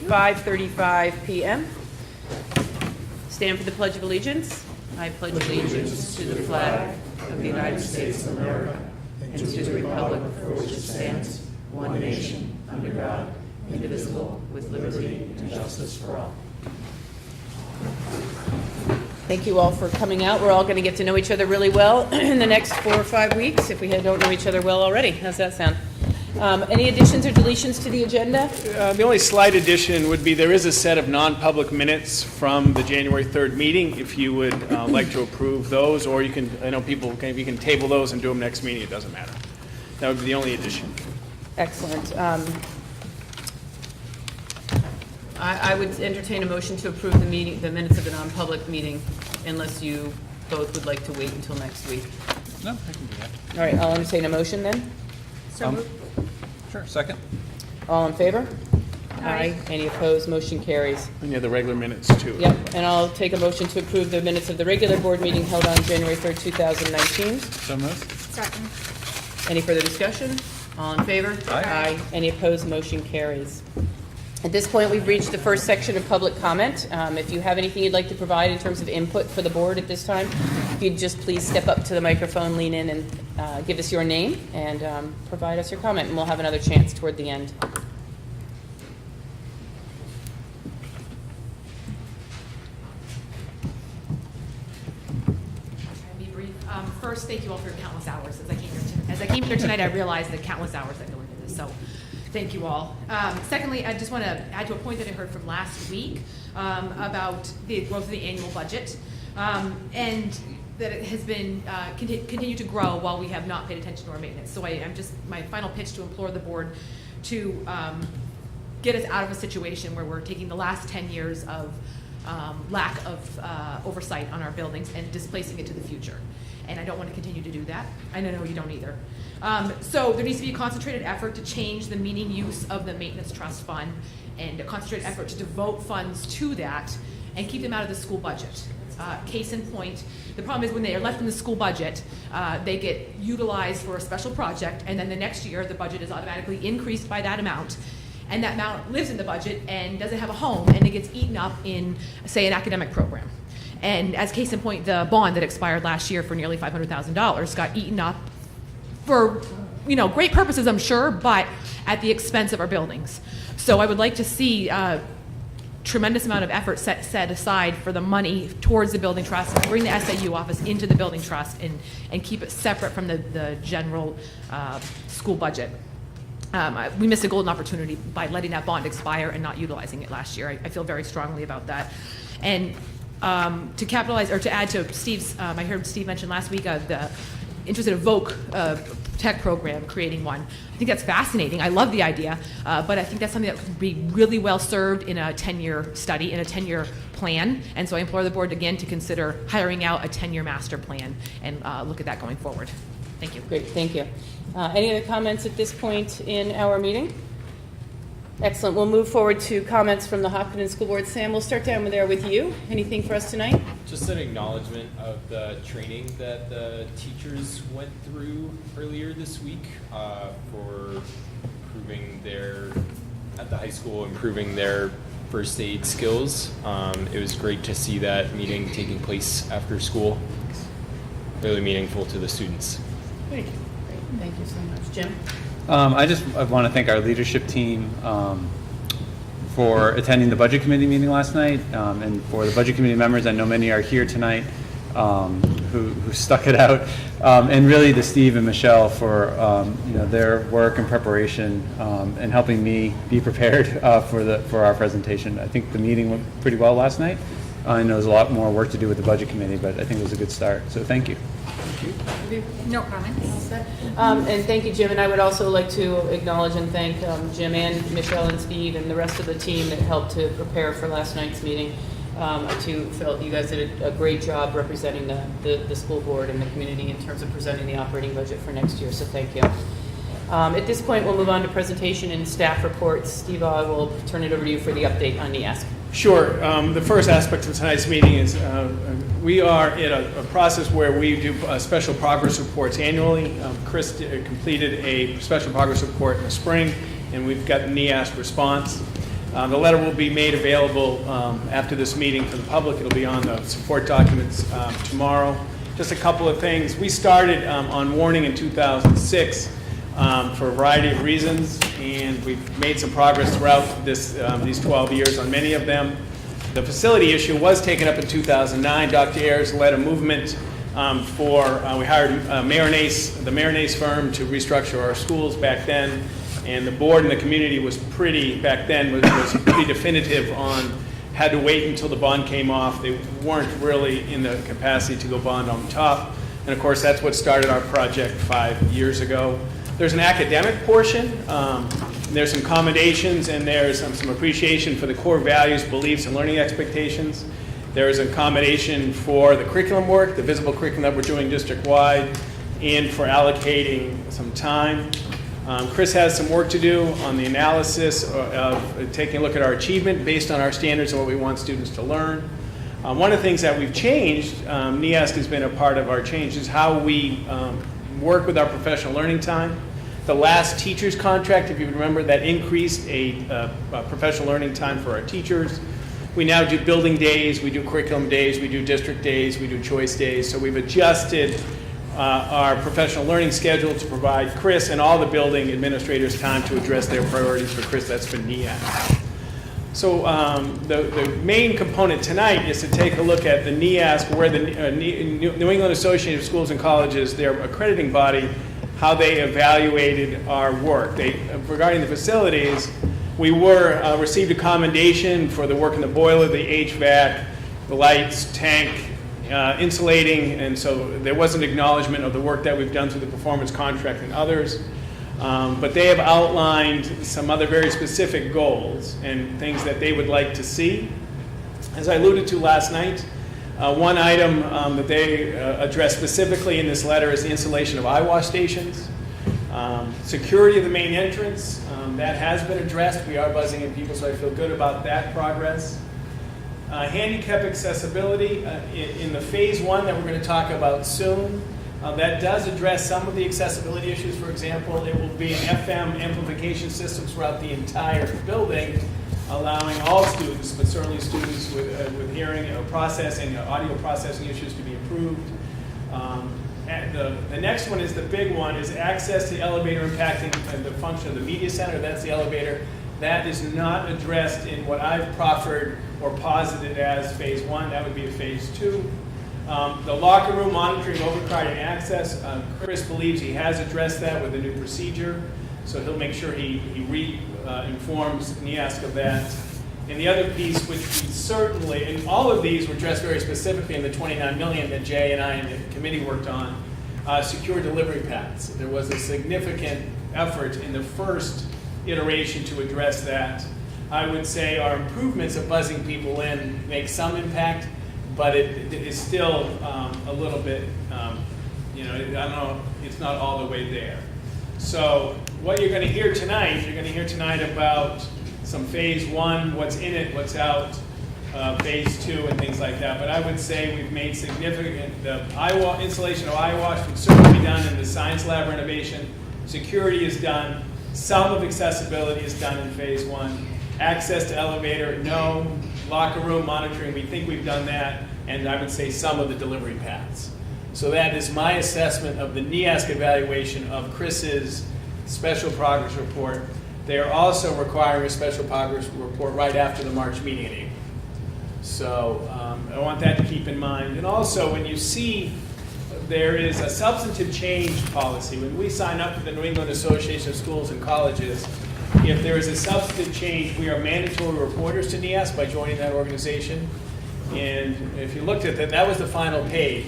5:35 p.m. Stand for the Pledge of Allegiance. I pledge allegiance to the flag of the United States of America and to the republic for which it stands, one nation, under God, indivisible, with liberty and justice for all. Thank you all for coming out. We're all going to get to know each other really well in the next 4 or 5 weeks if we don't know each other well already. How's that sound? Any additions or deletions to the agenda? The only slight addition would be there is a set of non-public minutes from the January 3rd meeting. If you would like to approve those, or you can, I know people can, you can table those and do them next meeting. It doesn't matter. That would be the only addition. Excellent. I would entertain a motion to approve the minutes of the non-public meeting, unless you both would like to wait until next week. No, I can do that. All right, I'll entertain a motion then. So moved. Sure, second. All in favor? Aye. Any opposed? Motion carries. And you have the regular minutes too. Yep, and I'll take a motion to approve the minutes of the regular board meeting held on January 3rd, 2019. So moved. Second. Any further discussion? All in favor? Aye. Any opposed? Motion carries. At this point, we've reached the first section of public comment. If you have anything you'd like to provide in terms of input for the board at this time, if you'd just please step up to the microphone, lean in, and give us your name and provide us your comment, and we'll have another chance toward the end. I'll be brief. First, thank you all for your countless hours. As I came here tonight, I realized the countless hours that go into this. So, thank you all. Secondly, I just want to add to a point that I heard from last week about the growth of the annual budget, and that it has been continued to grow while we have not paid attention to our maintenance. So, I'm just my final pitch to implore the board to get us out of a situation where we're taking the last 10 years of lack of oversight on our buildings and displacing it to the future. And I don't want to continue to do that. I know you don't either. So there needs to be a concentrated effort to change the meaning use of the maintenance trust fund, and a concentrated effort to devote funds to that and keep them out of the school budget. Case in point, the problem is when they are left in the school budget, they get utilized for a special project, and then the next year the budget is automatically increased by that amount. And that amount lives in the budget and doesn't have a home, and it gets eaten up in, say, an academic program. And as case in point, the bond that expired last year for nearly $500,000 got eaten up for, great purposes, I'm sure, but at the expense of our buildings. So I would like to see a tremendous amount of effort set aside for the money towards the building trust, and bring the SAU office into the building trust and keep it separate from the general school budget. We missed a golden opportunity by letting that bond expire and not utilizing it last year. I feel very strongly about that. And to capitalize, or to add to Steve's, I heard Steve mention last week the interest in a VOC tech program, creating one. I think that's fascinating. I love the idea, but I think that's something that could be really well served in a 10-year study, in a 10-year plan. And so I implore the board again to consider hiring out a 10-year master plan and look at that going forward. Thank you. Great, thank you. Any other comments at this point in our meeting? Excellent. We'll move forward to comments from the Hopkinton School Board. Sam, we'll start down there with you. Anything for us tonight? Just an acknowledgement of the training that the teachers went through earlier this week for improving at the high school, improving their first aid skills. It was great to see that meeting taking place after school. Really meaningful to the students. Thank you. Great. Thank you so much. Jim? I want to thank our leadership team for attending the Budget Committee meeting last night, and for the Budget Committee members. I know many are here tonight who stuck it out, and really to Steve and Michelle for their work and preparation and helping me be prepared for our presentation. I think the meeting went pretty well last night. I know there's a lot more work to do with the Budget Committee, but I think it was a good start. So thank you. No comments. And thank you, Jim. And I would also like to acknowledge and thank Jim and Michelle and Steve and the rest of the team that helped to prepare for last night's meeting. I too felt you guys did a great job representing the school board and the community in terms of presenting the operating budget for next year. So thank you. At this point, we'll move on to presentation and staff reports. Steve, I will turn it over to you for the update on NEASC. Sure. The first aspect of tonight's meeting is we are in a process where we do special progress reports annually. Chris completed a special progress report in the spring, and we've got the NEASC response. The letter will be made available after this meeting to the public. It'll be on the support documents tomorrow. Just a couple of things. We started on warning in 2006 for a variety of reasons, and we've made some progress throughout these 12 years on many of them. The facility issue was taken up in 2009. Dr. Ayers led a movement we hired the Marinese firm to restructure our schools back then, and the board and the community was pretty definitive on had to wait until the bond came off. They weren't really in the capacity to go bond on top. And of course, that's what started our project 5 years ago. There's an academic portion. There's some commendations, and there's some appreciation for the core values, beliefs, and learning expectations. There is a commendation for the curriculum work, the visible curriculum that we're doing district-wide, and for allocating some time. Chris has some work to do on the analysis of taking a look at our achievement based on our standards and what we want students to learn. One of the things that we've changed, NEASC has been a part of our change, is how we work with our professional learning time. The last teacher's contract, if you remember, that increased a professional learning time for our teachers. We now do building days, we do curriculum days, we do district days, we do choice days. So we've adjusted our professional learning schedule to provide Chris and all the building administrators time to address their priorities. For Chris, that's for NEASC. So the main component tonight is to take a look at the NEASC, where the New England Association of Schools and Colleges, their accrediting body, how they evaluated our work. Regarding the facilities, we received a commendation for the work in the boiler, the HVAC, the lights, tank, insulating, and so there was an acknowledgement of the work that we've done through the performance contract and others. But they have outlined some other very specific goals and things that they would like to see. As I alluded to last night, one item that they addressed specifically in this letter is the installation of eye wash stations. Security of the main entrance, that has been addressed. We are buzzing in people, so I feel good about that progress. Handicap accessibility, in the phase 1 that we're going to talk about soon, that does address some of the accessibility issues. For example, it will be an FM amplification system throughout the entire building, allowing all students, but certainly students with hearing or processing, audio processing issues to be improved. The next one is the big one, is access to elevator impacting the function of the media center. That's the elevator. That is not addressed in what I've proffered or posited as phase 1. That would be a phase 2. The locker room monitoring overcrowding access, Chris believes he has addressed that with a new procedure, so he'll make sure he informs NEASC of that. And the other piece, which we certainly, and all of these were addressed very specifically in the $29 million that Jay and I and the committee worked on, secure delivery paths. There was a significant effort in the first iteration to address that. I would say our improvements of buzzing people in make some impact, but it is still a little bit, I don't know, it's not all the way there. So what you're going to hear tonight, about some phase 1, what's in it, what's out, phase 2, and things like that. But I would say we've made significant, the installation of eye wash would certainly be done in the science lab renovation. Security is done. Some of accessibility is done in phase 1. Access to elevator, no. Locker room monitoring, we think we've done that. And I would say some of the delivery paths. So that is my assessment of the NEASC evaluation of Chris's special progress report. They are also requiring a special progress report right after the March meeting in April. So I want that to keep in mind. And also, when you see there is a substantive change policy, when we sign up for the New England Association of Schools and Colleges, if there is a substantive change, we are mandatory reporters to NEASC by joining that organization. And if you looked at that, that was the final page.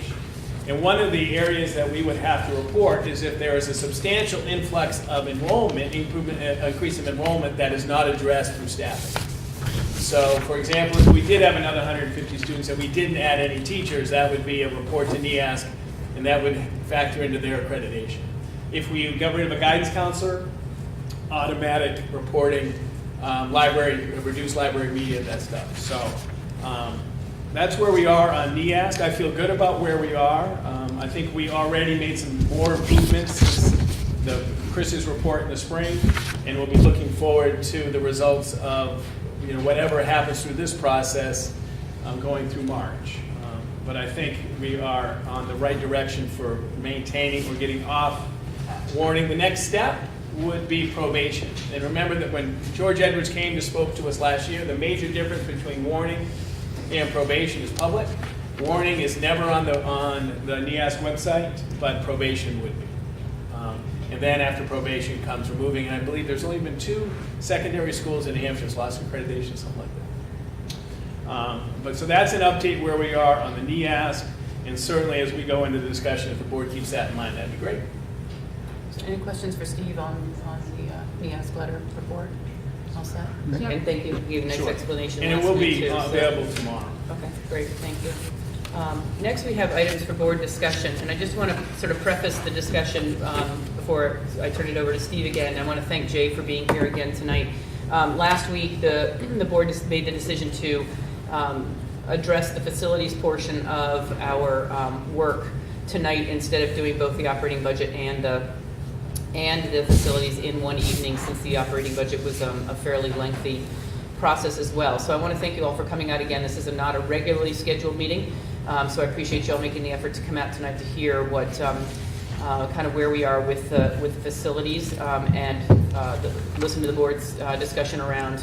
And one of the areas that we would have to report is if there is a substantial influx of enrollment, increase of enrollment that is not addressed through staffing. So, for example, if we did have another 150 students and we didn't add any teachers, that would be a report to NEASC, and that would factor into their accreditation. If we got rid of a guidance counselor, automatic reporting, reduced library media, that stuff. So that's where we are on NEASC. I feel good about where we are. I think we already made some more improvements since Chris's report in the spring, and we'll be looking forward to the results of whatever happens through this process going through March. But I think we are on the right direction for maintaining or getting off warning. The next step would be probation. And remember that when George Edwards came and spoke to us last year, the major difference between warning and probation is public. Warning is never on the NEASC website, but probation would be. And then after probation comes removing, and I believe there's only been 2 secondary schools in New Hampshire that's lost accreditation, something like that. But so that's an update where we are on the NEASC, and certainly as we go into the discussion, if the board keeps that in mind, that'd be great. Any questions for Steve on the NEASC letter report? All set? Yep. And thank you, you gave a nice Sure. explanation And it last will week, be too, so- available tomorrow. Okay, great, thank you. Next, we have items for board discussion, and I just want to sort of preface the discussion before I turn it over to Steve again. I want to thank Jay for being here again tonight. Last week, the board made the decision to address the facilities portion of our work tonight instead of doing both the operating budget and the facilities in one evening, since the operating budget was a fairly lengthy process as well. So I want to thank you all for coming out again. This is not a regularly scheduled meeting, so I appreciate you all making the effort to come out tonight to hear what kind of where we are with the facilities and listen to the board's discussion around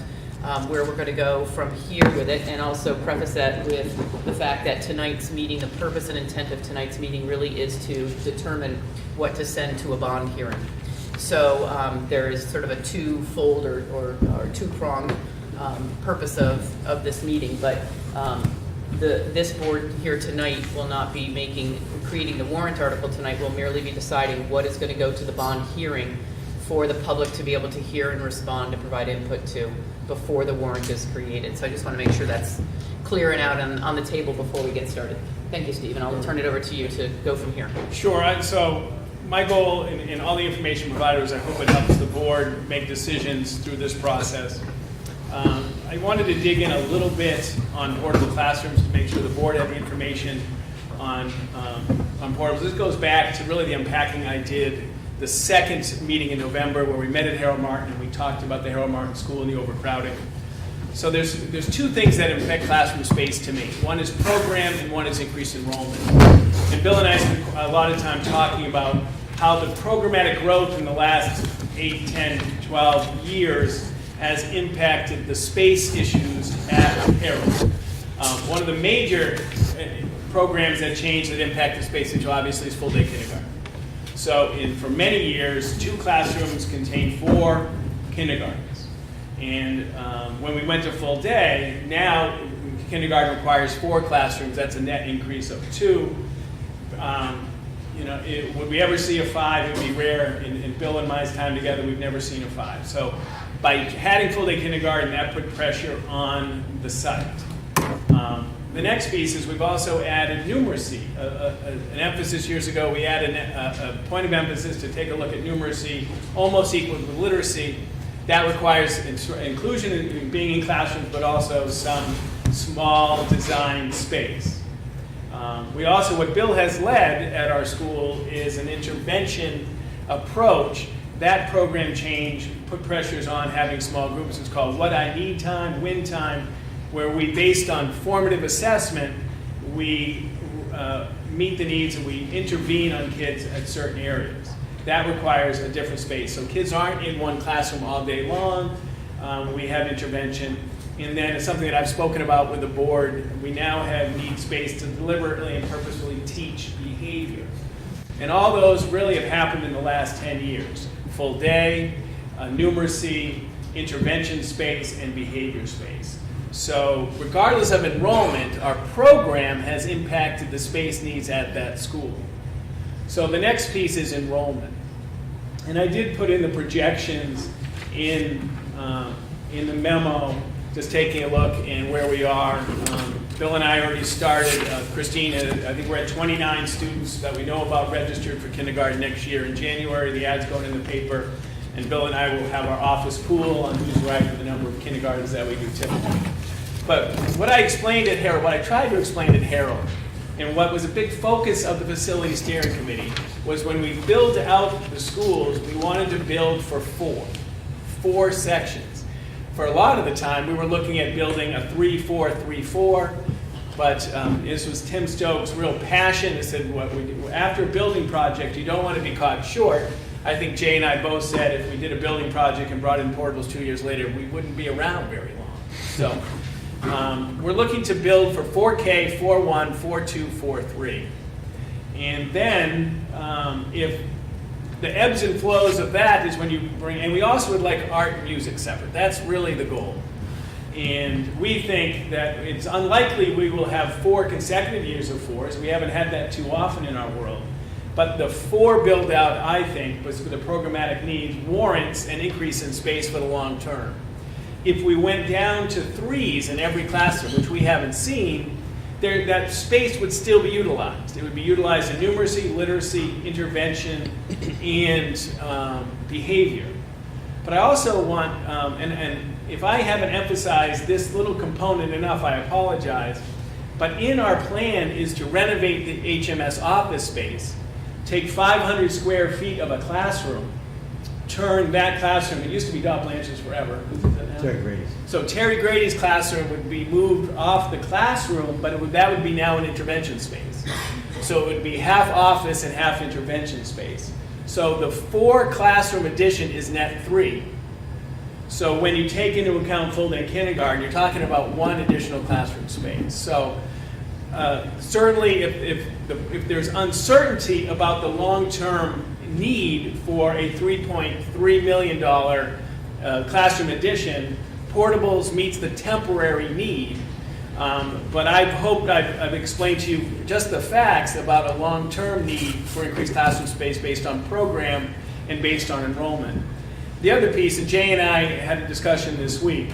where we're going to go from here with it, and also preface that with the fact that tonight's meeting, the purpose and intent of tonight's meeting really is to determine what to send to a bond hearing. So there is sort of a two-fold or two-pronged purpose of this meeting, but this board here tonight will not be creating the warrant article tonight. We'll merely be deciding what is going to go to the bond hearing for the public to be able to hear and respond and provide input to before the warrant is created. So I just want to make sure that's clear and out on the table before we get started. Thank you, Steve, and I'll turn it over to you to go from here. Sure. So my goal in all the information provided is I hope it helps the board make decisions through this process. I wanted to dig in a little bit on portable classrooms to make sure the board had the information on portables. This goes back to really the unpacking I did the second meeting in November where we met at Harold Martin and we talked about the Harold Martin School and the overcrowding. So there's 2 things that affect classroom space to me. One is program and one is increased enrollment. And Bill and I spent a lot of time talking about how the programmatic growth in the last 8, 10, 12 years has impacted the space issues at Harold. One of the major programs that changed that impacted space issue obviously is full-day kindergarten. So for many years, 2 classrooms contained 4 kindergartens. And when we went to full day, now kindergarten requires 4 classrooms. That's a net increase of 2. Would we ever see a 5? It would be rare. In Bill and my time together, we've never seen a 5. So by adding full-day kindergarten, that put pressure on the site. The next piece is we've also added numeracy. An emphasis years ago, we added a point of emphasis to take a look at numeracy, almost equal to literacy. That requires inclusion in being in classrooms, but also some small design space. What Bill has led at our school is an intervention approach. That program change put pressures on having small groups. It's called What I Need Time, Win Time, where we, based on formative assessment, we meet the needs and we intervene on kids at certain areas. That requires a different space. So kids aren't in one classroom all day long. We have intervention. And then it's something that I've spoken about with the board. We now need space to deliberately and purposefully teach behavior. And all those really have happened in the last 10 years. Full day, numeracy, intervention space, and behavior space. So regardless of enrollment, our program has impacted the space needs at that school. So the next piece is enrollment. And I did put in the projections in the memo, just taking a look in where we are. Bill and I already started. Christine, I think we're at 29 students that we know about registered for kindergarten next year. In January, the ad's going in the paper. And Bill and I will have our office pool on who's right for the number of kindergartens that we do typically. But what I explained at Harold, what I tried to explain at Harold, and what was a big focus of the facility steering committee, was when we build out the schools, we wanted to build for 4 sections. for a lot of the time, we were looking at building a 3-4-3-4, but this was Tim Stokes' real passion. He said, after a building project, you don't want to be caught short. I think Jay and I both said if we did a building project and brought in portables 2 years later, we wouldn't be around very long. So we're looking to build for 4K, 4.1, 4.2, 4.3. And then if the ebbs and flows of that is when you bring, and we also would like art and music separate. That's really the goal. And we think that it's unlikely we will have 4 consecutive years of 4s. We haven't had that too often in our world. But the 4 build out, I think, was for the programmatic needs, warrants an increase in space for the long term. If we went down to 3s in every classroom, which we haven't seen, that space would still be utilized. It would be utilized in numeracy, literacy, intervention, and behavior. But I also want, and if I haven't emphasized this little component enough, I apologize, but in our plan is to renovate the HMS office space, take 500 square feet of a classroom, turn that classroom, it used to be Dodd Blanchard's forever. Terry Grady's. So Terry Grady's classroom would be moved off the classroom, but that would be now an intervention space. So it would be half office and half intervention space. So the 4 classroom addition is net 3. So when you take into account full day kindergarten, you're talking about 1 additional classroom space. So certainly if there's uncertainty about the long-term need for a $3.3 million classroom addition, portables meets the temporary need. But I've hoped I've explained to you just the facts about a long-term need for increased classroom space based on program and based on enrollment. The other piece, and Jay and I had a discussion this week,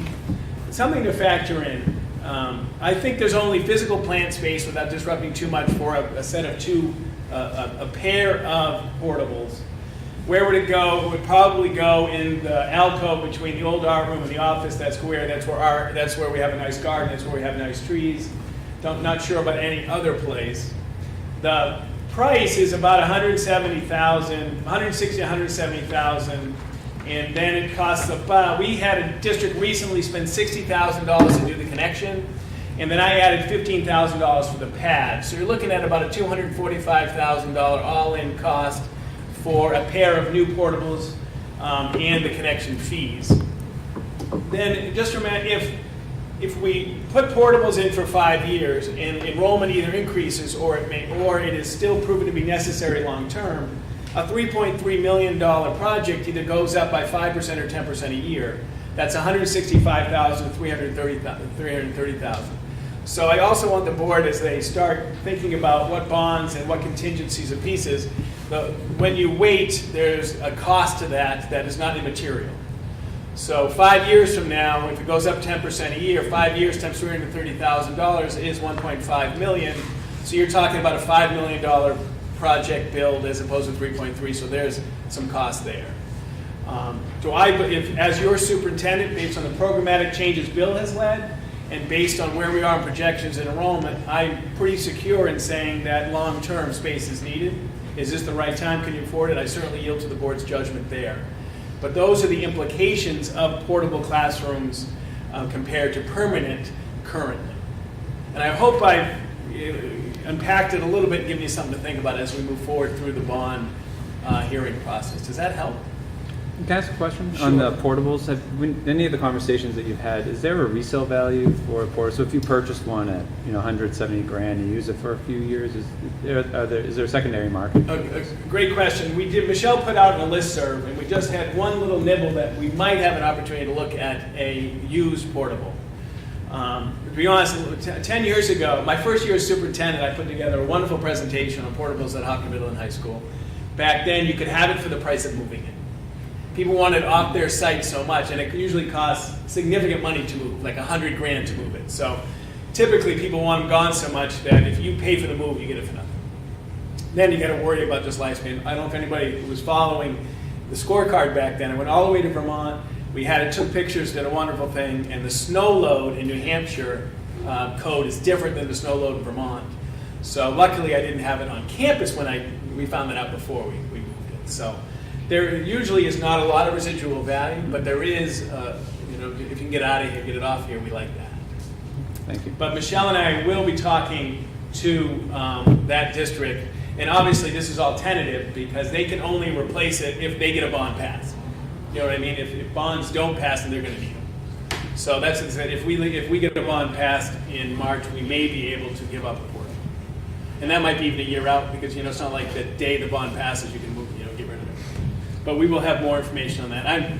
something to factor in. I think there's only physical plant space without disrupting too much for a set of a pair of portables. Where would it go? It would probably go in the alcove between the old art room and the office. That's where we have a nice garden. That's where we have nice trees. Not sure about any other place. The price is about $160,000, $170,000, and then it costs about. We had a district recently spend $60,000 to do the connection, and then I added $15,000 for the pad. So you're looking at about a $245,000 all-in cost for a pair of new portables and the connection fees. Then just remember, if we put portables in for 5 years and enrollment either increases or it is still proven to be necessary long term, a $3.3 million project either goes up by 5% or 10% a year. That's $165,000 to $330,000. So I also want the board, as they start thinking about what bonds and what contingencies of pieces, when you wait, there's a cost to that is not immaterial. So 5 years from now, if it goes up 10% a year, 5 years times $330,000 is $1.5 million. So you're talking about a $5 million project build as opposed to 3.3. So there's some cost there. As your superintendent, based on the programmatic changes Bill has led, and based on where we are in projections and enrollment, I'm pretty secure in saying that long-term space is needed. Is this the right time? Can you afford it? I certainly yield to the board's judgment there. But those are the implications of portable classrooms compared to permanent currently. And I hope I've unpacked it a little bit and given you something to think about as we move forward through the bond hearing process. Does that help? Can I ask a question? Sure. On the portables? Any of the conversations that you've had, is there a resale value for a portable? So if you purchased one at $170,000 and you use it for a few years, is there a secondary market? A great question. Michelle put out a listserv, and we just had one little nibble that we might have an opportunity to look at a used portable. To be honest, 10 years ago, my first year as superintendent, I put together a wonderful presentation on portables at Hopkinton Middle and High School. Back then, you could have it for the price of moving it. People wanted off their site so much, and it usually costs significant money to move, like $100,000 to move it. So typically people want them gone so much that if you pay for the move, you get it for nothing. Then you got to worry about just lifespan. I don't know if anybody was following the scorecard back then. I went all the way to Vermont. Took pictures, did a wonderful thing, and the snow load in New Hampshire code is different than the snow load in Vermont. So luckily I didn't have it on campus when we found that out before we moved it. So there usually is not a lot of residual value, but there is if you can get out of here, get it off here, we like that. Thank you. But Michelle and I will be talking to that district, and obviously this is all tentative because they can only replace it if they get a bond pass. You know what I mean? If bonds don't pass, then they're going to need them. So that's what I said. If we get a bond passed in March, we may be able to give up a portable, and that might be even a year out because it's not like the day the bond passes you can move, get rid of it. But we will have more information on that.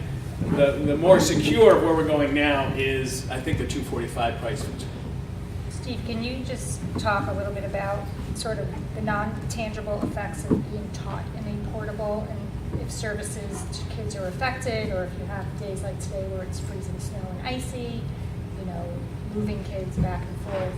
The more secure of where we're going now is I think the 245 price range. Steve, can you just talk a little bit about sort of the non-tangible effects of being taught in a portable, and if services to kids are affected, or if you have days like today where it's freezing snow and icy, moving kids back and forth,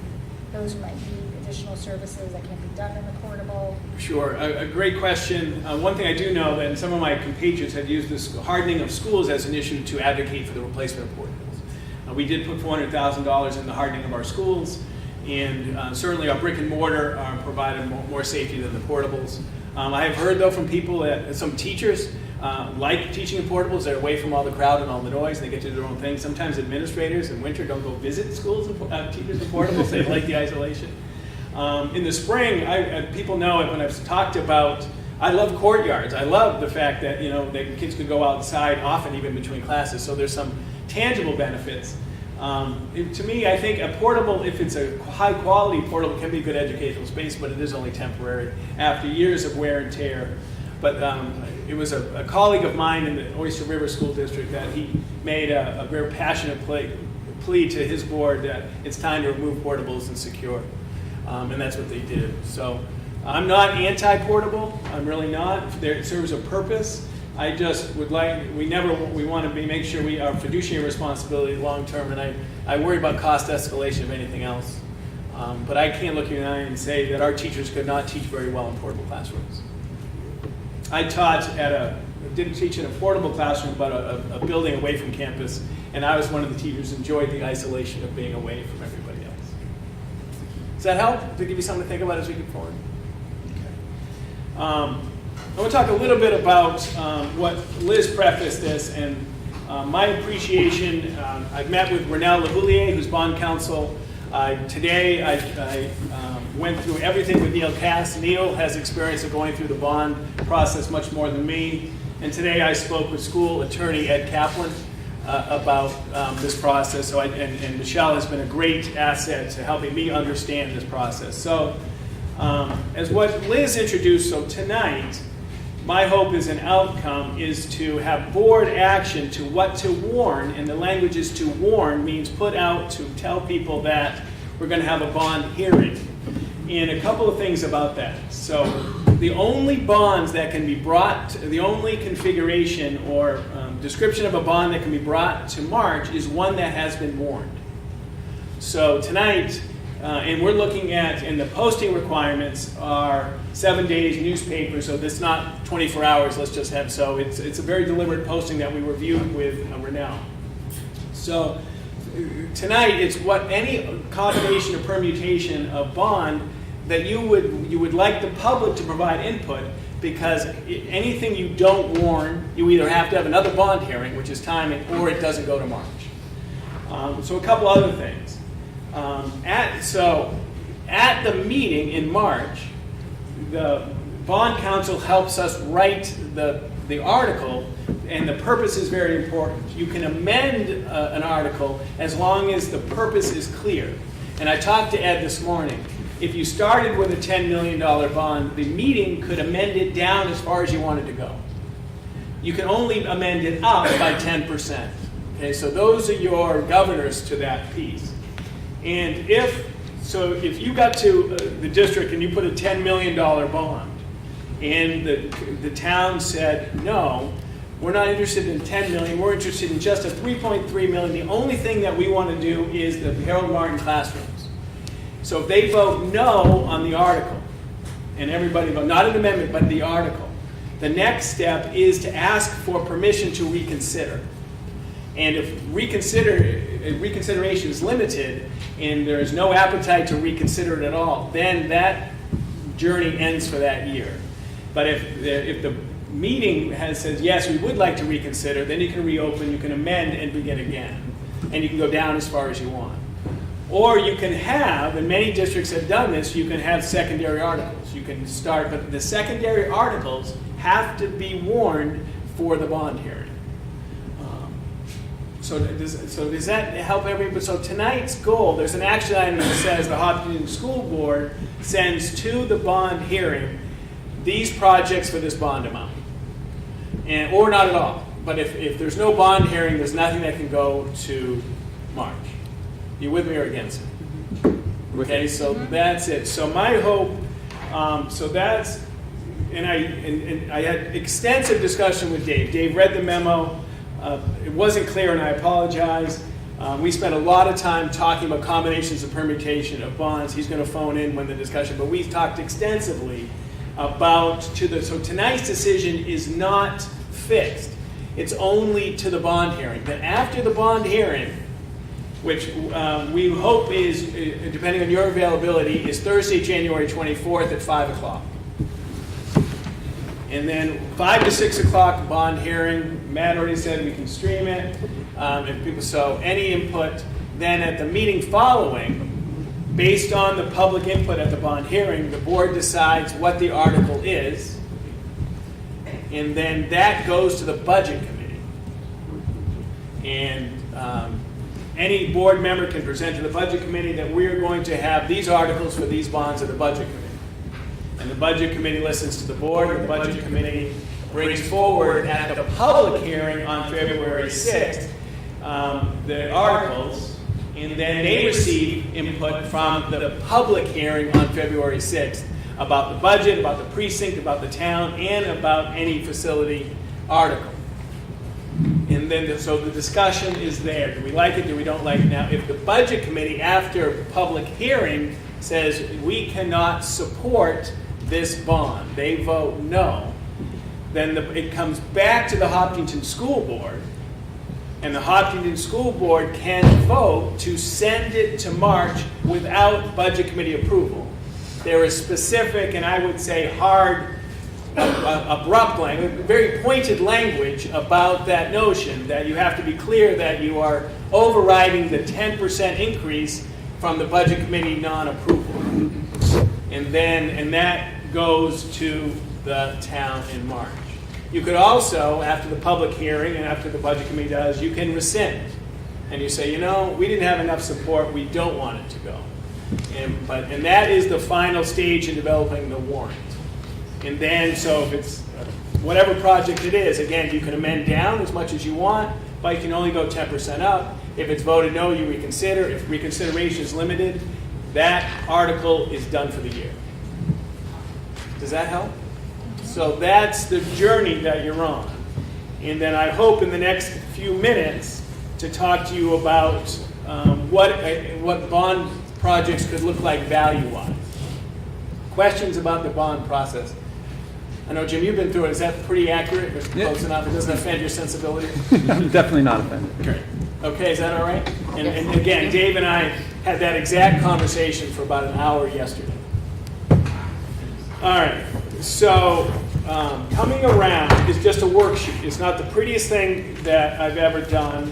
those might need additional services that can't be done in the portable? Sure, a great question. One thing I do know that some of my compatriots have used this hardening of schools as an issue to advocate for the replacement of portables. We did put $400,000 in the hardening of our schools, and certainly our brick and mortar provided more safety than the portables. I have heard though from people that some teachers like teaching in portables. They're away from all the crowd and all the noise, and they get to do their own thing. Sometimes administrators in winter don't go visit schools and teachers in portables. They like the isolation. In the spring, people know it when I've talked about, I love courtyards. I love the fact that that kids could go outside often even between classes, so there's some tangible benefits. To me, I think a portable, if it's a high quality portable, can be a good educational space, but it is only temporary after years of wear and tear. But it was a colleague of mine in the Oyster River School District that he made a very passionate plea to his board that it's time to remove portables and secure. And that's what they did. So I'm not anti-portable. I'm really not. It serves a purpose. I just would like, we want to make sure we are fiduciary responsibility long term, and I worry about cost escalation of anything else. But I can't look you in the eye and say that our teachers could not teach very well in portable classrooms. I taught didn't teach in a portable classroom, but a building away from campus, and I was one of the teachers who enjoyed the isolation of being away from everybody else. Does that help to give you something to think about as we get forward? Okay. I want to talk a little bit about what Liz prefaced this, and my appreciation. I've met with Renelle Lahoulier, who's bond counsel. Today I went through everything with Neil Cass. Neil has experience of going through the bond process much more than me. And today I spoke with school attorney Ed Kaplan about this process. So and Michelle has been a great asset to helping me understand this process. So as what Liz introduced, so tonight, my hope is an outcome is to have board action to what to warn, and the language is to warn means put out to tell people that we're going to have a bond hearing. And a couple of things about that. So the only bonds that can be brought, the only configuration or description of a bond that can be brought to March is one that has been warned. So tonight, and we're looking at, and the posting requirements are 7 days newspaper, so that's not 24 hours, let's just have, so it's a very deliberate posting that we reviewed with Renelle. So tonight, it's what any combination or permutation of bond that you would like the public to provide input, because anything you don't warn, you either have to have another bond hearing, which is timing, or it doesn't go to March. So a couple other things. At the meeting in March, the bond counsel helps us write the article, and the purpose is very important. You can amend an article as long as the purpose is clear. And I talked to Ed this morning. If you started with a $10 million bond, the meeting could amend it down as far as you wanted to go. You can only amend it up by 10%. Okay, so those are your governors to that piece. And if you got to the district and you put a $10 million bond, and the town said, no, we're not interested in 10 million, we're interested in just a 3.3 million. The only thing that we want to do is the Harold Martin classrooms. So if they vote no on the article, and everybody vote, not an amendment, but the article, the next step is to ask for permission to reconsider. And if reconsideration is limited and there is no appetite to reconsider it at all, then that journey ends for that year. But if the meeting says, yes, we would like to reconsider, then you can reopen, you can amend, and begin again. and you can go down as far as you want. Or you can have, and many districts have done this, you can have secondary articles. You can start, but the secondary articles have to be warned for the bond hearing. So does that help everybody? So tonight's goal, there's an action item that says the Hopkinton School Board sends to the bond hearing these projects for this bond amount. Or not at all. But if there's no bond hearing, there's nothing that can go to March. You with me or against me? Okay, so that's it. So my hope, so that's, and I had extensive discussion with Dave. Dave read the memo. It wasn't clear, and I apologize. We spent a lot of time talking about combinations of permutation of bonds. He's going to phone in when the discussion, but we've talked extensively about so tonight's decision is not fixed. It's only to the bond hearing. But after the bond hearing, which we hope is, depending on your availability, is Thursday, January 24th at 5 o'clock. And then 5 to 6 o'clock bond hearing. Matt already said we can stream it. If people, so any input. Then at the meeting following, based on the public input at the bond hearing, the board decides what the article is. And then that goes to the budget committee. And any board member can present to the budget committee that we're going to have these articles for these bonds at the budget committee. And the budget committee listens to the board, and the budget committee brings forward at the public hearing on February 6th the articles, and then they receive input from the public hearing on February 6th about the budget, about the precinct, about the town, and about any facility article. And then, so the discussion is there. Do we like it? Do we don't like it? Now, if the budget committee, after public hearing, says we cannot support this bond, they vote no, then it comes back to the Hopkinton School Board, and the Hopkinton School Board can vote to send it to March without budget committee approval. There is specific, and I would say hard, abrupt language, very pointed language about that notion that you have to be clear that you are overriding the 10% increase from the budget committee non-approval. And that goes to the town in March. You could also, after the public hearing and after the budget committee does, you can rescind. And you say, we didn't have enough support, we don't want it to go. And that is the final stage in developing the warrant. And then, so if it's whatever project it is, again, you can amend down as much as you want, but you can only go 10% up. If it's voted no, you reconsider. If reconsideration is limited, that article is done for the year. Does that help? So that's the journey that you're on. And then I hope in the next few minutes to talk to you about what bond projects could look like value-wise. Questions about the bond process? I know, Jim, you've been through it. Is that pretty accurate? Or close enough? It doesn't offend your sensibility? I'm definitely not offended. Great. Okay, is that all right? And again, Dave and I had that exact conversation for about an hour yesterday. All right, so coming around is just a worksheet. It's not the prettiest thing that I've ever done,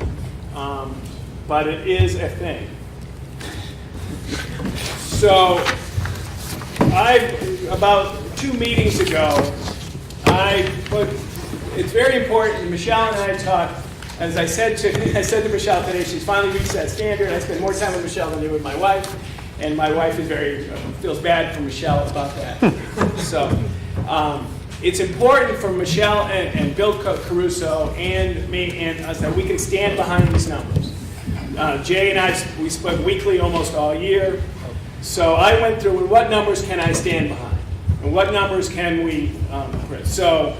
but it is a thing. So about 2 meetings ago, it's very important, Michelle and I talked, as I said to Michelle today, she's finally reached that standard. I spend more time with Michelle than I do with my wife, and my wife is feels bad for Michelle about that. So it's important for Michelle and Bill Caruso and me and us that we can stand behind these numbers. Jay and I, we spoke weekly almost all year. So I went through, what numbers can I stand behind? And what numbers can we print? So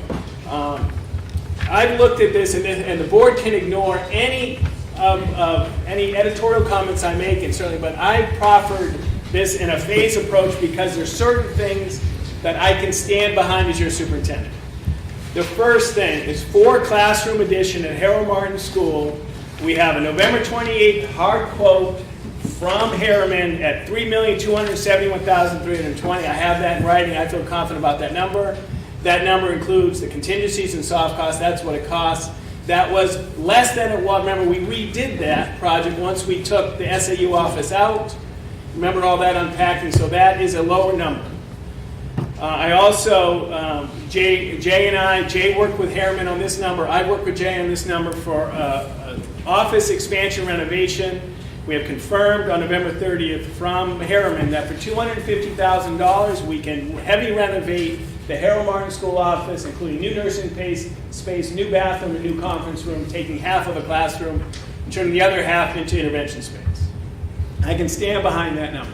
I looked at this, and the board can ignore any editorial comments I make, and certainly, but I proffered this in a phased approach because there's certain things that I can stand behind as your superintendent. The first thing is 4 classroom addition at Harold Martin School. We have a November 28th hard quote from Harriman at $3,271,320. I have that in writing. I feel confident about that number. That number includes the contingencies and soft costs. That's what it costs. That was less than it was. Remember, we redid that project once we took the SAU office out. Remember all that unpacking, so that is a lower number. I also, Jay worked with Harriman on this number. I worked with Jay on this number for office expansion renovation. We have confirmed on November 30th from Harriman that for $250,000 we can heavy renovate the Harold Martin School office, including new nursing space, new bathroom, and new conference room, taking half of the classroom, and turning the other half into intervention space. I can stand behind that number.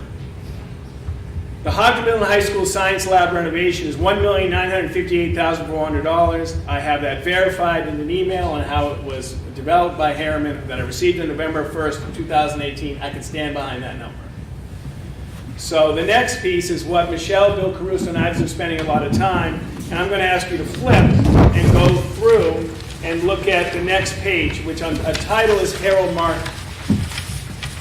The Hopkinton High School Science Lab renovation is $1,958,400. I have that verified in an email on how it was developed by Harriman that I received on November 1st, 2018. I can stand behind that number. So the next piece is what Michelle, Bill Caruso, and I have been spending a lot of time, and I'm going to ask you to flip and go through and look at the next page, which a title is Harold Martin.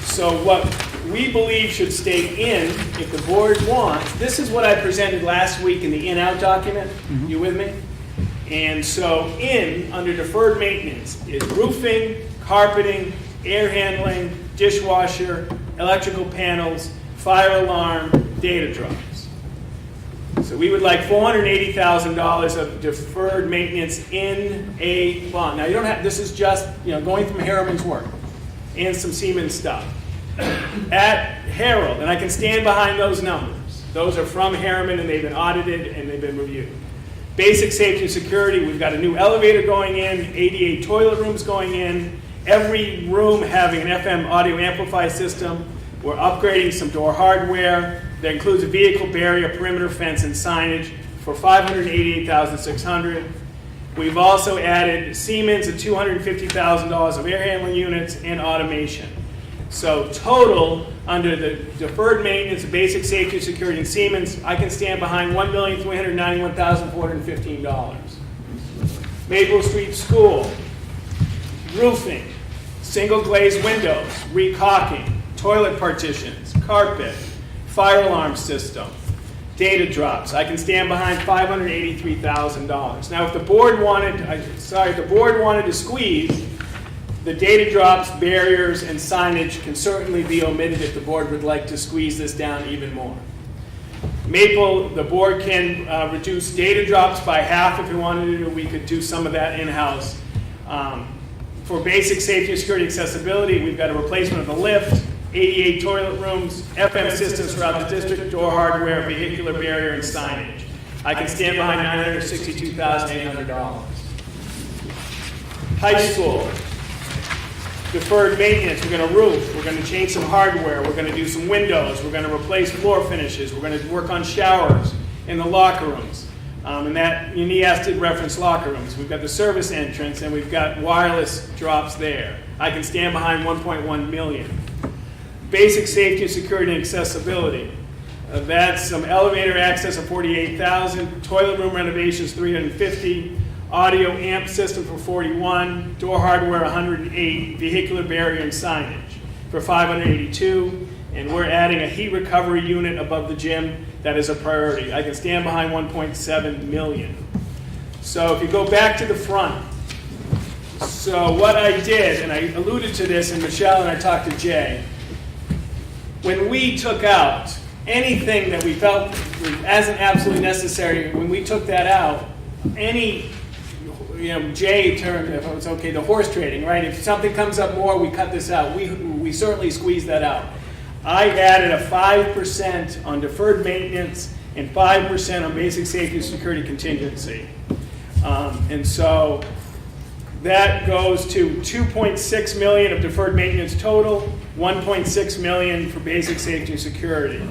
So what we believe should stay in, if the board wants, this is what I presented last week in the in-out document. You with me? And so in, under deferred maintenance, is roofing, carpeting, air handling, dishwasher, electrical panels, fire alarm, data drops. So we would like $480,000 of deferred maintenance in a bond. Now you don't have, this is just, going from Harriman's work and some Siemens stuff. At Harold, and I can stand behind those numbers. Those are from Harriman and they've been audited and they've been reviewed. Basic safety and security, we've got a new elevator going in, 88 toilet rooms going in, every room having an FM audio amplifier system. We're upgrading some door hardware. That includes a vehicle barrier, perimeter fence, and signage for $588,600. We've also added Siemens at $250,000 of air handling units and automation. So total, under the deferred maintenance, basic safety, security, and Siemens, I can stand behind $1,391,415. Maple Street School, roofing, single glazed windows, recaulking, toilet partitions, carpet, fire alarm system, data drops. I can stand behind $583,000. Now, if the board wanted, to squeeze, the data drops, barriers, and signage can certainly be omitted if the board would like to squeeze this down even more. Maple, the board can reduce data drops by half if we wanted to. We could do some of that in-house. For basic safety and security accessibility, we've got a replacement of the lift, 88 toilet rooms, FM systems throughout the district, door hardware, vehicular barrier, and signage. I can stand behind $962,800. High school. Deferred maintenance, we're going to roof, we're going to change some hardware, we're going to do some windows, we're going to replace floor finishes, we're going to work on showers in the locker rooms. And that, Nias did reference locker rooms. We've got the service entrance and we've got wireless drops there. I can stand behind $1.1 million. Basic safety and security and accessibility. That's some elevator access of $48,000, toilet room renovations $350,000, audio amp system for $41,000, door hardware $108,000, vehicular barrier and signage for $582,000, and we're adding a heat recovery unit above the gym. That is a priority. I can stand behind $1.7 million. So if you go back to the front, so what I did, and I alluded to this, and Michelle and I talked to Jay, when we took out anything that we felt wasn't absolutely necessary, when we took that out, Jay termed, if it was okay, the horse trading, right? If something comes up more, we cut this out. We certainly squeeze that out. I added a 5% on deferred maintenance and 5% on basic safety and security contingency. And so that goes to $2.6 million of deferred maintenance total, $1.6 million for basic safety and security.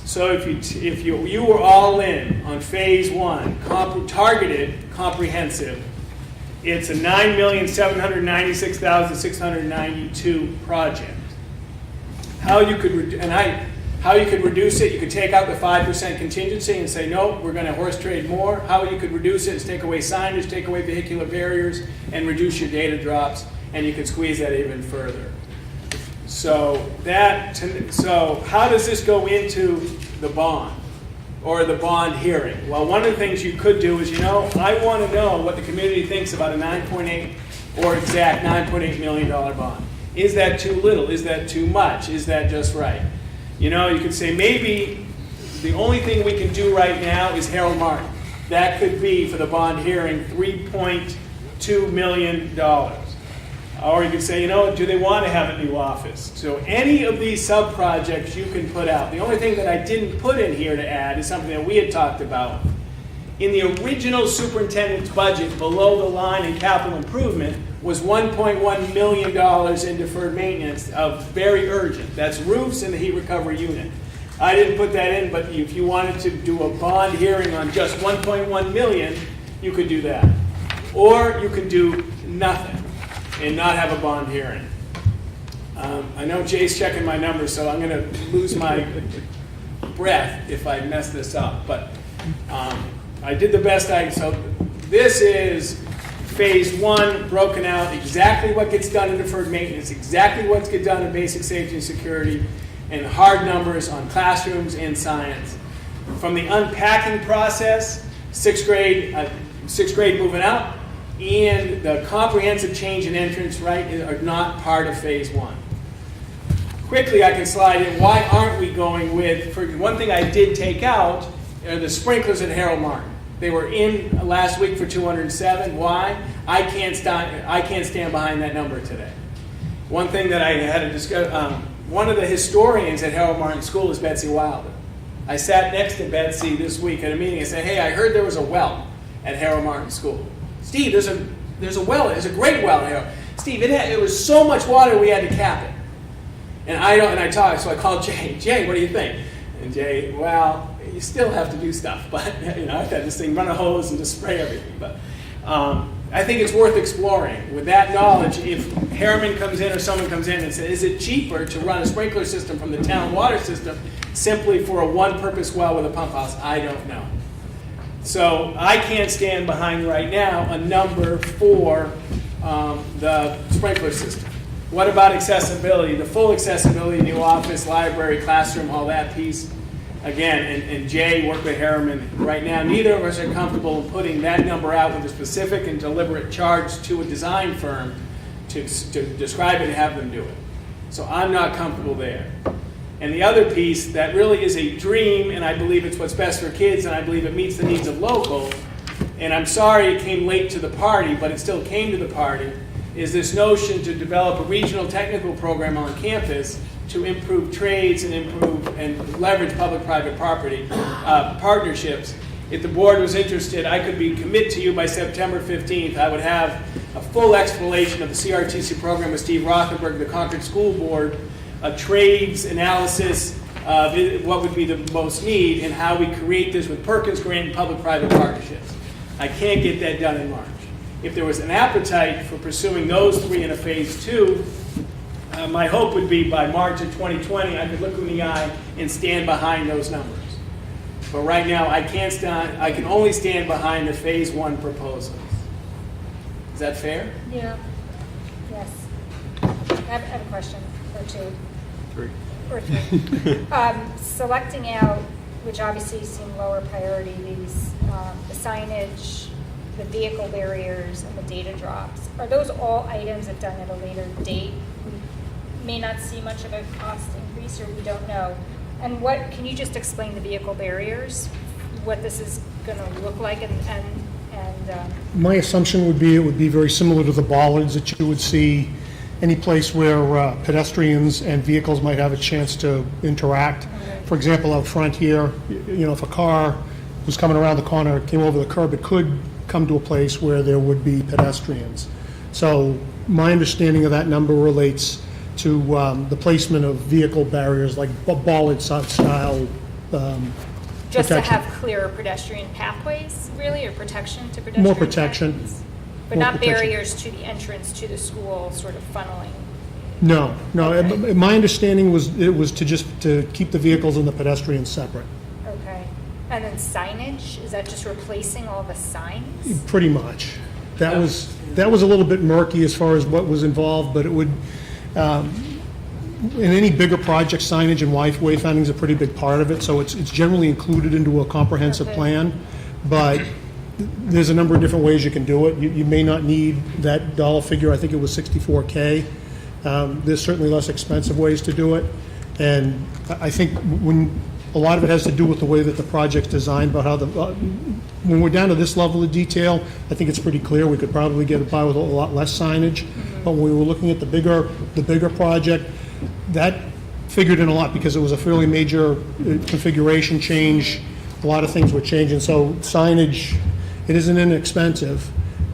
So if you were all in on phase one, targeted comprehensive, it's a $9,796,692 project. How you could reduce it? You could take out the 5% contingency and say, no, we're going to horse trade more. How you could reduce it is take away signage, take away vehicular barriers, and reduce your data drops, and you could squeeze that even further. So how does this go into the bond or the bond hearing? Well, one of the things you could do is, I want to know what the community thinks about a $9.8 or exact $9.8 million bond. Is that too little? Is that too much? Is that just right? You know, you could say maybe the only thing we can do right now is Harold Martin. That could be, for the bond hearing, $3.2 million. Or you could say, you know, do they want to have a new office? So any of these sub-projects you can put out. The only thing that I didn't put in here to add is something that we had talked about. In the original superintendent's budget, below the line in capital improvement, was $1.1 million in deferred maintenance of very urgent. That's roofs and the heat recovery unit. I didn't put that in, but if you wanted to do a bond hearing on just $1.1 million, you could do that. Or you could do nothing and not have a bond hearing. I know Jay's checking my numbers, so I'm going to lose my breath if I mess this up. But I did the best so this is phase one, broken out, exactly what gets done in deferred maintenance, exactly what gets done in basic safety and security, and hard numbers on classrooms and science. From the unpacking process, sixth grade moving out, and the comprehensive change in entrance, right, are not part of phase one. Quickly, I can slide in, why aren't we going with, for one thing I did take out, are the sprinklers at Harold Martin. They were in last week for 207. Why? I can't stand behind that number today. One thing that I had to discuss, one of the historians at Harold Martin School is Betsy Wilder. I sat next to Betsy this week at a meeting and said, hey, I heard there was a well at Harold Martin School. Steve, there's a well, there's a great well at Harold. Steve, it was so much water we had to cap it. And I talked, so I called Jay. Jay, what do you think? And Jay, well, you still have to do stuff, but you know, I've had this thing run a hose and just spray everything. But I think it's worth exploring. With that knowledge, if Harriman comes in or someone comes in and says, is it cheaper to run a sprinkler system from the town water system simply for a one-purpose well with a pump house? I don't know. So I can't stand behind right now a number for the sprinkler system. What about accessibility? The full accessibility, new office, library, classroom, all that piece. Again, and Jay worked with Harriman. Right now, neither of us are comfortable in putting that number out with a specific and deliberate charge to a design firm to describe it and have them do it. So I'm not comfortable there. And the other piece that really is a dream, and I believe it's what's best for kids, and I believe it meets the needs of local, and I'm sorry it came late to the party, but it still came to the party, is this notion to develop a regional technical program on campus to improve trades and improve and leverage public-private property partnerships. If the board was interested, I could commit to you by September 15th. I would have a full explanation of the CRTC program with Steve Rothenberg, the Concord School Board, a trades analysis of what would be the most need and how we create this with Perkins Grant and public-private partnerships. I can't get that done in March. If there was an appetite for pursuing those three in a phase two, my hope would be by March of 2020, I could look in the eye and stand behind those numbers. But right now, I can only stand behind the phase one proposals. Is that fair? Yeah. Yes. I have a question or two. Three. Or three. Selecting out, which obviously seem lower priority, the signage, the vehicle barriers, and the data drops. Are those all items that done at a later date? We may not see much of a cost increase, or we don't know. And what, can you just explain the vehicle barriers, what this is going to look like, My assumption would be it would be very similar to the bollards that you would see any place where pedestrians and vehicles might have a chance to interact. Okay. For example, out front here, you know, if a car was coming around the corner, came over the curb, it could come to a place where there would be pedestrians. So my understanding of that number relates to the placement of vehicle barriers like bollard style just to protection. have clearer pedestrian pathways, really, or protection to pedestrian More protection. pathways? But More not protection. barriers to the entrance to the school, sort of funneling. No. Okay. My understanding was it was to keep the vehicles and the pedestrians separate. Okay. And then signage, is that just replacing all the signs? Pretty much. That was a little bit murky as far as what was involved, but it would, in any bigger project, signage and wayfinding is a pretty big part of it, so it's generally included into a comprehensive Okay. plan. But there's a number of different ways you can do it. You may not need that dollar figure. I think it was $64K. There's certainly less expensive ways to do it. And I think when a lot of it has to do with the way that the project's designed, about how when we're down to this level of detail, I think it's pretty clear we could probably get by with a lot less signage. But when we were looking at the bigger project, that figured in a lot because it was a fairly major configuration change. A lot of things were changing. So signage, it isn't inexpensive,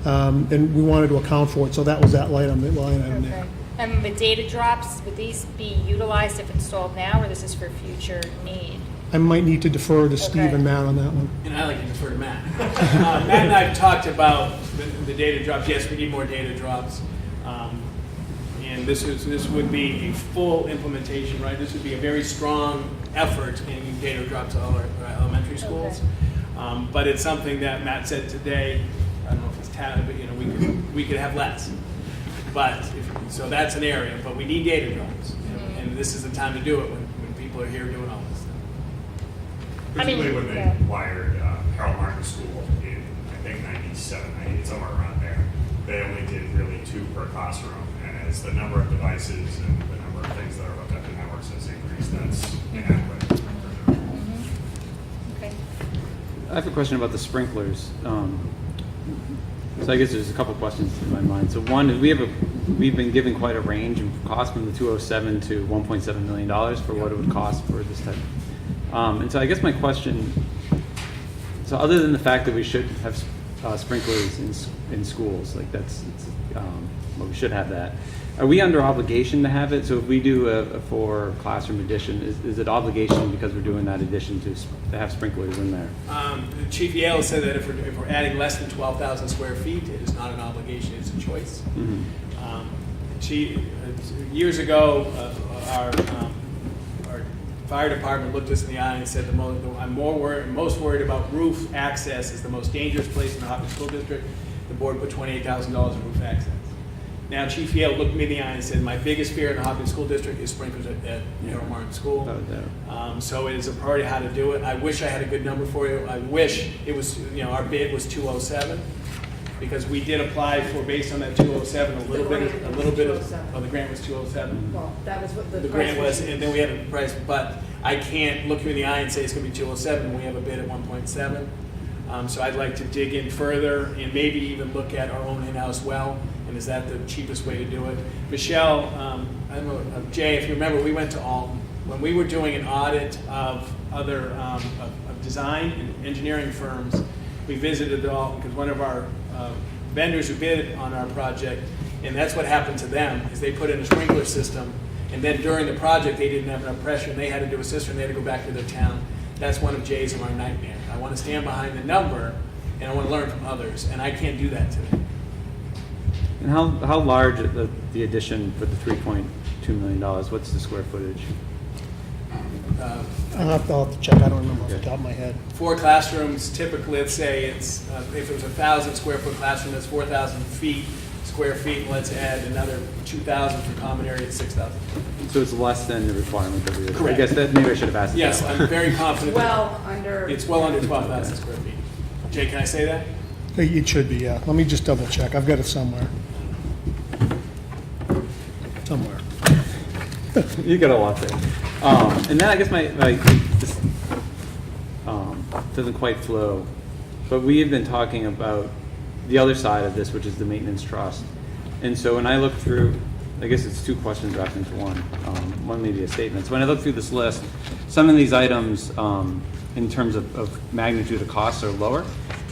and we wanted to account for it. So that was that line item there. Okay. And the data drops, would these be utilized if installed now, or this is for future need? I might need to defer to Steve Okay. and Matt on that one. And I like to defer to Matt. Matt and I have talked about the data drops. Yes, we need more data drops. And this would be a full implementation, right? This would be a very strong effort in data drops to all our elementary schools. Okay. But it's something that Matt said today, I don't know if it's talent, but we could have less. But, so that's an area, but we need data drops. And this is the time to do it when people are here doing all this stuff. Particularly when they yeah. wired Harold Martin School in, I think, 97, 98, somewhere around there. They only did really 2 per classroom. And as the number of devices and the number of things that are hooked up to networks has increased, that's inadequate. Okay. I have a question about the sprinklers. So I guess there's a couple questions in my mind. So one is we've been given quite a range of cost from the 207 to $1.7 million for what it would cost for this type. And so I guess my question, so other than the fact that we should have sprinklers in schools, like well, we should have that. Are we under obligation to have it? So if we do a 4 classroom addition, is it obligation because we're doing that addition to have sprinklers in there? Chief Yale said that if we're adding less than 12,000 square feet, it is not an obligation, it's a choice. Mm-hmm. Years ago, our fire department looked us in the eye and said, I'm most worried about roof access is the most dangerous place in the Hopkinton School District. The board put $28,000 in roof access. Now, Chief Yale looked me in the eye and said, my biggest fear in the Hopkins School District is sprinklers at Harold Martin School. So it is a priority how to do it. I wish I had a good number for you. I wish it was, our bid was 207, because we did apply for, based on that 207, a little bit of the grant was 207. Well, that was what The grant was, and then we had a price, but I can't look you in the eye and say it's going to be 207 when we have a bid at 1.7. So I'd like to dig in further and maybe even look at our own in-house well. And is that the cheapest way to do it? Michelle, I don't know, Jay, if you remember, we went to Alton. When we were doing an audit of other of design and engineering firms, we visited Alton because one of our vendors who bid on our project, and that's what happened to them, is they put in a sprinkler system, and then during the project, they didn't have enough pressure, and they had to do a cistern, they had to go back to their town. That's one of Jay's and our nightmare. I want to stand behind the number, and I want to learn from others, and I can't do that today. And how large the addition for the $3.2 million? What's the square footage? I'll have to check. I don't remember off the top of my head. 4 classrooms, typically, let's say it's, if it was a 1,000 square foot classroom, that's 4,000 square feet, and let's add another 2,000 for common area, it's 6,000. So it's less than the requirement that we would. Correct. I guess that maybe I should have asked. Yes, that. I'm very confident. It's well under 12,000 square feet. Jay, can I say that? It should be, yeah. Let me just double check. I've got it somewhere. Somewhere. You got a lot there. And then I guess this doesn't quite flow, but we have been talking about the other side of this, which is the maintenance trust. And so when I look through, I guess it's 2 questions wrapped into one. One maybe a statement. So when I look through this list, some of these items in terms of magnitude of costs are lower.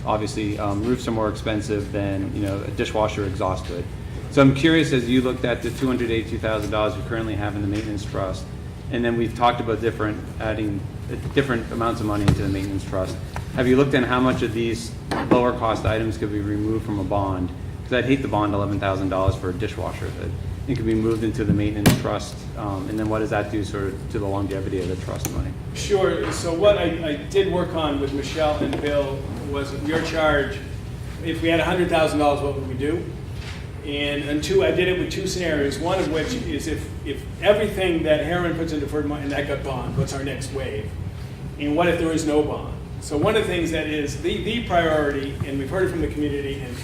Obviously, roofs are more expensive than a dishwasher exhaust hood. So I'm curious, as you looked at the $282,000 we currently have in the maintenance trust, and then we've talked about adding different amounts of money into the maintenance trust. Have you looked at how much of these lower cost items could be removed from a bond? Because I'd hate to bond $11,000 for a dishwasher hood. It could be moved into the maintenance trust, and then what does that do sort of to the longevity of the trust money? Sure. So what I did work on with Michelle and Bill was your charge. If we had $100,000, what would we do? And I did it with 2 scenarios. One of which is if everything that Heron puts into deferred money and that got bond, what's our next wave? And what if there is no bond? So one of the things that is the priority, and we've heard it from the community, and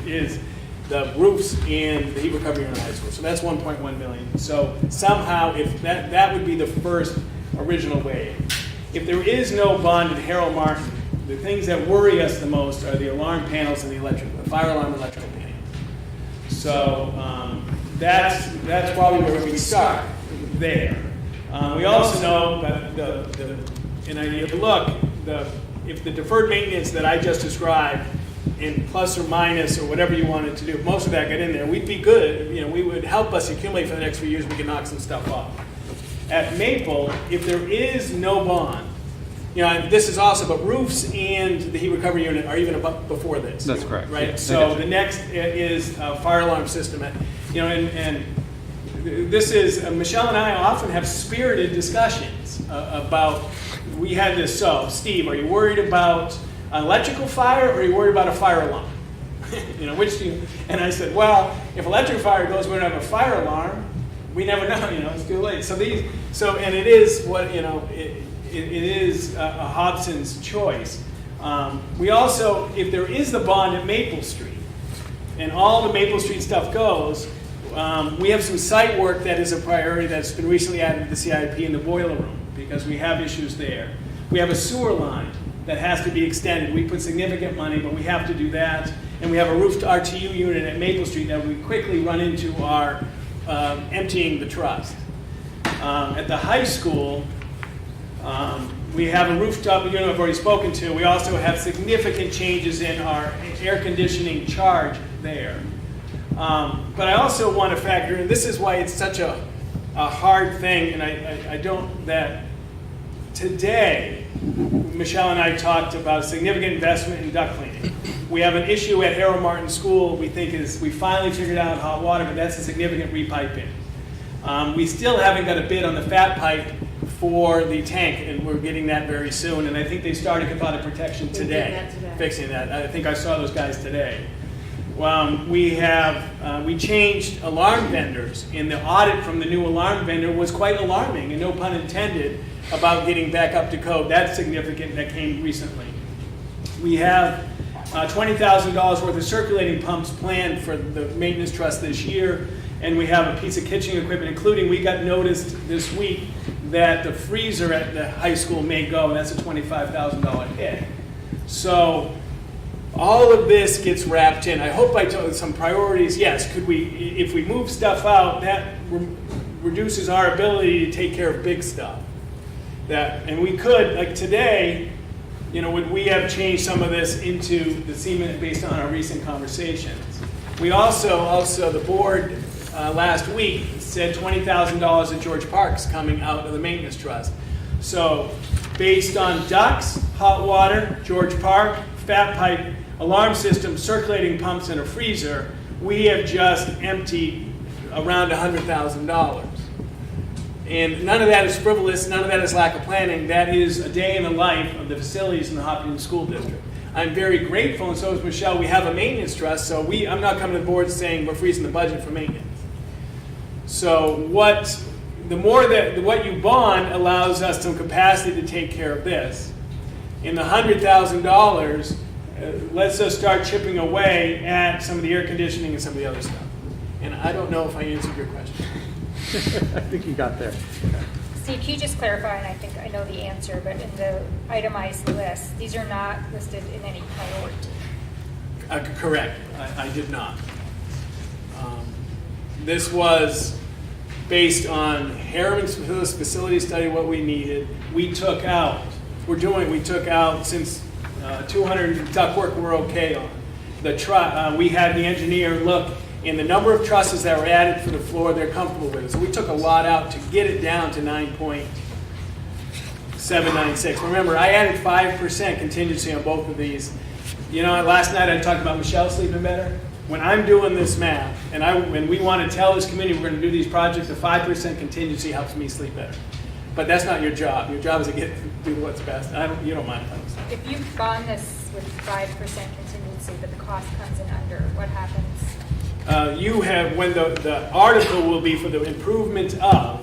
is the roofs and the heat recovery unit in high school. So that's 1.1 million. So somehow, if that would be the first original wave. If there is no bond in Harold Martin, the things that worry us the most are the alarm panels and the fire alarm electrical panel. So that's probably where we start there. We also know that if the deferred maintenance that I just described, in plus or minus or whatever you wanted to do, if most of that got in there, we'd be good. We would help us accumulate for the next few years. We could knock some stuff off. At Maple, if there is no bond, this is also, but roofs and the heat recovery unit are even before this. That's correct. Right. Yeah. So the next is fire alarm system. And this is Michelle and I often have spirited discussions about. We had this. So Steve, are you worried about an electrical fire, or are you worried about a fire alarm? Which do you? And I said, well, if electric fire goes, we don't have a fire alarm. We never know. It's too late. And it is what it is a Hobson's choice. We also, if there is the bond at Maple Street, and all the Maple Street stuff goes, we have some site work that is a priority that's been recently added to the CIP in the boiler room because we have issues there. We have a sewer line that has to be extended. We put significant money, but we have to do that. And we have a roofed RTU unit at Maple Street that we quickly run into our emptying the trust. At the high school, we have a rooftop unit I've already spoken to. We also have significant changes in our air conditioning charge there. But I also want to factor in, this is why it's such a hard thing, and I don't, that today, Michelle and I talked about significant investment in duct cleaning. We have an issue at Harold Martin School we finally figured out hot water, but that's a significant repiping. We still haven't got a bid on the fat pipe for the tank, and we're getting that very soon. And I think they started cathodic protection today, fixing that. I think I saw those guys today. We changed alarm vendors, and the audit from the new alarm vendor was quite alarming, and no pun intended, about getting back up to code. That's significant. That came recently. We have $20,000 worth of circulating pumps planned for the maintenance trust this year, and we have a piece of kitchen equipment, including we got noticed this week that the freezer at the high school may go, and that's a $25,000 hit. So all of this gets wrapped in. I hope I told some priorities. Yes, if we move stuff out, that reduces our ability to take care of big stuff. And we could, like today, would we have changed some of this into the cement based on our recent conversations? We also the board last week said $20,000 at George Park's coming out of the maintenance trust. So based on ducts, hot water, George Park, fat pipe, alarm system, circulating pumps, and a freezer, we have just emptied around $100,000. And none of that is frivolous, none of that is lack of planning. That is a day in the life of the facilities in the Hopkinton School District. I'm very grateful, and so is Michelle, we have a maintenance trust, so I'm not coming to the board saying we're freezing the budget for maintenance. So what you bond allows us some capacity to take care of this. In the $100,000, lets us start chipping away at some of the air conditioning and some of the other stuff. And I don't know if I answered your question. I think you got there. Steve, can you just clarify, and I think I know the answer, but in the itemized list, these are not listed in any priority? Correct. I did not. This was based on Harriman's facility study, what we needed. We took out, since 200 ductwork we're okay on. We had the engineer look, and the number of trusses that were added for the floor, they're comfortable with it. So we took a lot out to get it down to 9.796. Remember, I added 5% contingency on both of these. Last night I talked about Michelle sleeping better. When I'm doing this math, and we want to tell this community we're going to do these projects, the 5% contingency helps me sleep better. But that's not your job. Your job is to do what's best. You don't mind. If you bond this with 5% contingency, but the cost comes in under, what happens? When the article will be for the improvement of,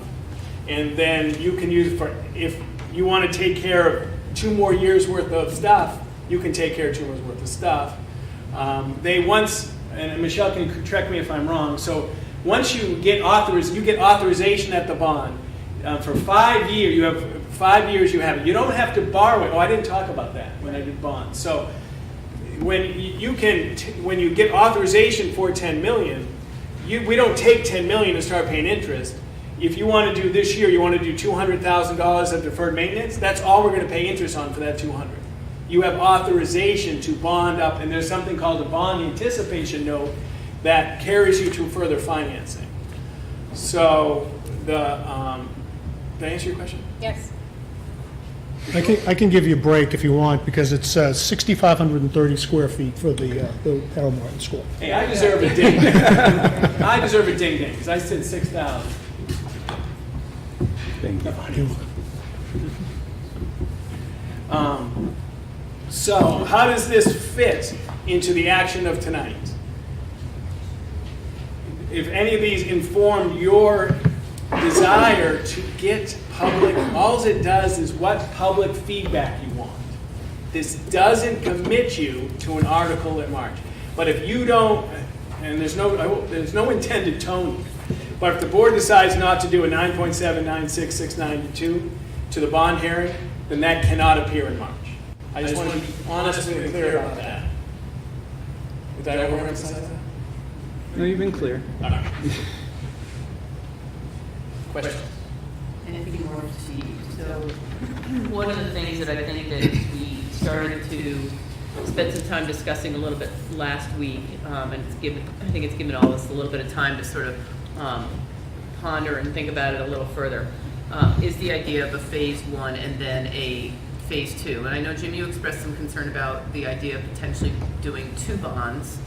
and then you can use if you want to take care of 2 more years worth of stuff, you can take care of 2 years worth of stuff. They once, and Michelle can correct me if I'm wrong, so once you get authorization at the bond. For 5 years, you have 5 years you have it. You don't have to borrow it. Oh, I didn't talk about that when I did bonds. So when you get authorization for 10 million, we don't take 10 million and start paying interest. If you want to do this year, you want to do $200,000 of deferred maintenance, that's all we're going to pay interest on for that 200. You have authorization to bond up, and there's something called a bond anticipation note that carries you to further financing. So did I answer your question? Yes. I can give you a break if you want, because it's 6,530 square feet for the Harold Martin School. Hey, I deserve a ding. I deserve a ding because I said 6,000. Thank you. So how does this fit into the action of tonight? If any of these inform your desire to get public, all it does is what public feedback you want. This doesn't commit you to an article in March. But if you don't, and there's no intended tone, but if the board decides not to do a 9.79669 to the bond hearing, then that cannot appear in March. I just want to be honest and clear about that. Did I overemphasize that? No, you've been clear. All right. Questions? Anything more, Steve? So one of the things that I think that we started to spend some time discussing a little bit last week, and I think it's given all of us a little bit of time to sort of ponder and think about it a little further, is the idea of a phase 1 and then a phase 2. And I know, Jim, you expressed some concern about the idea of potentially doing 2 bonds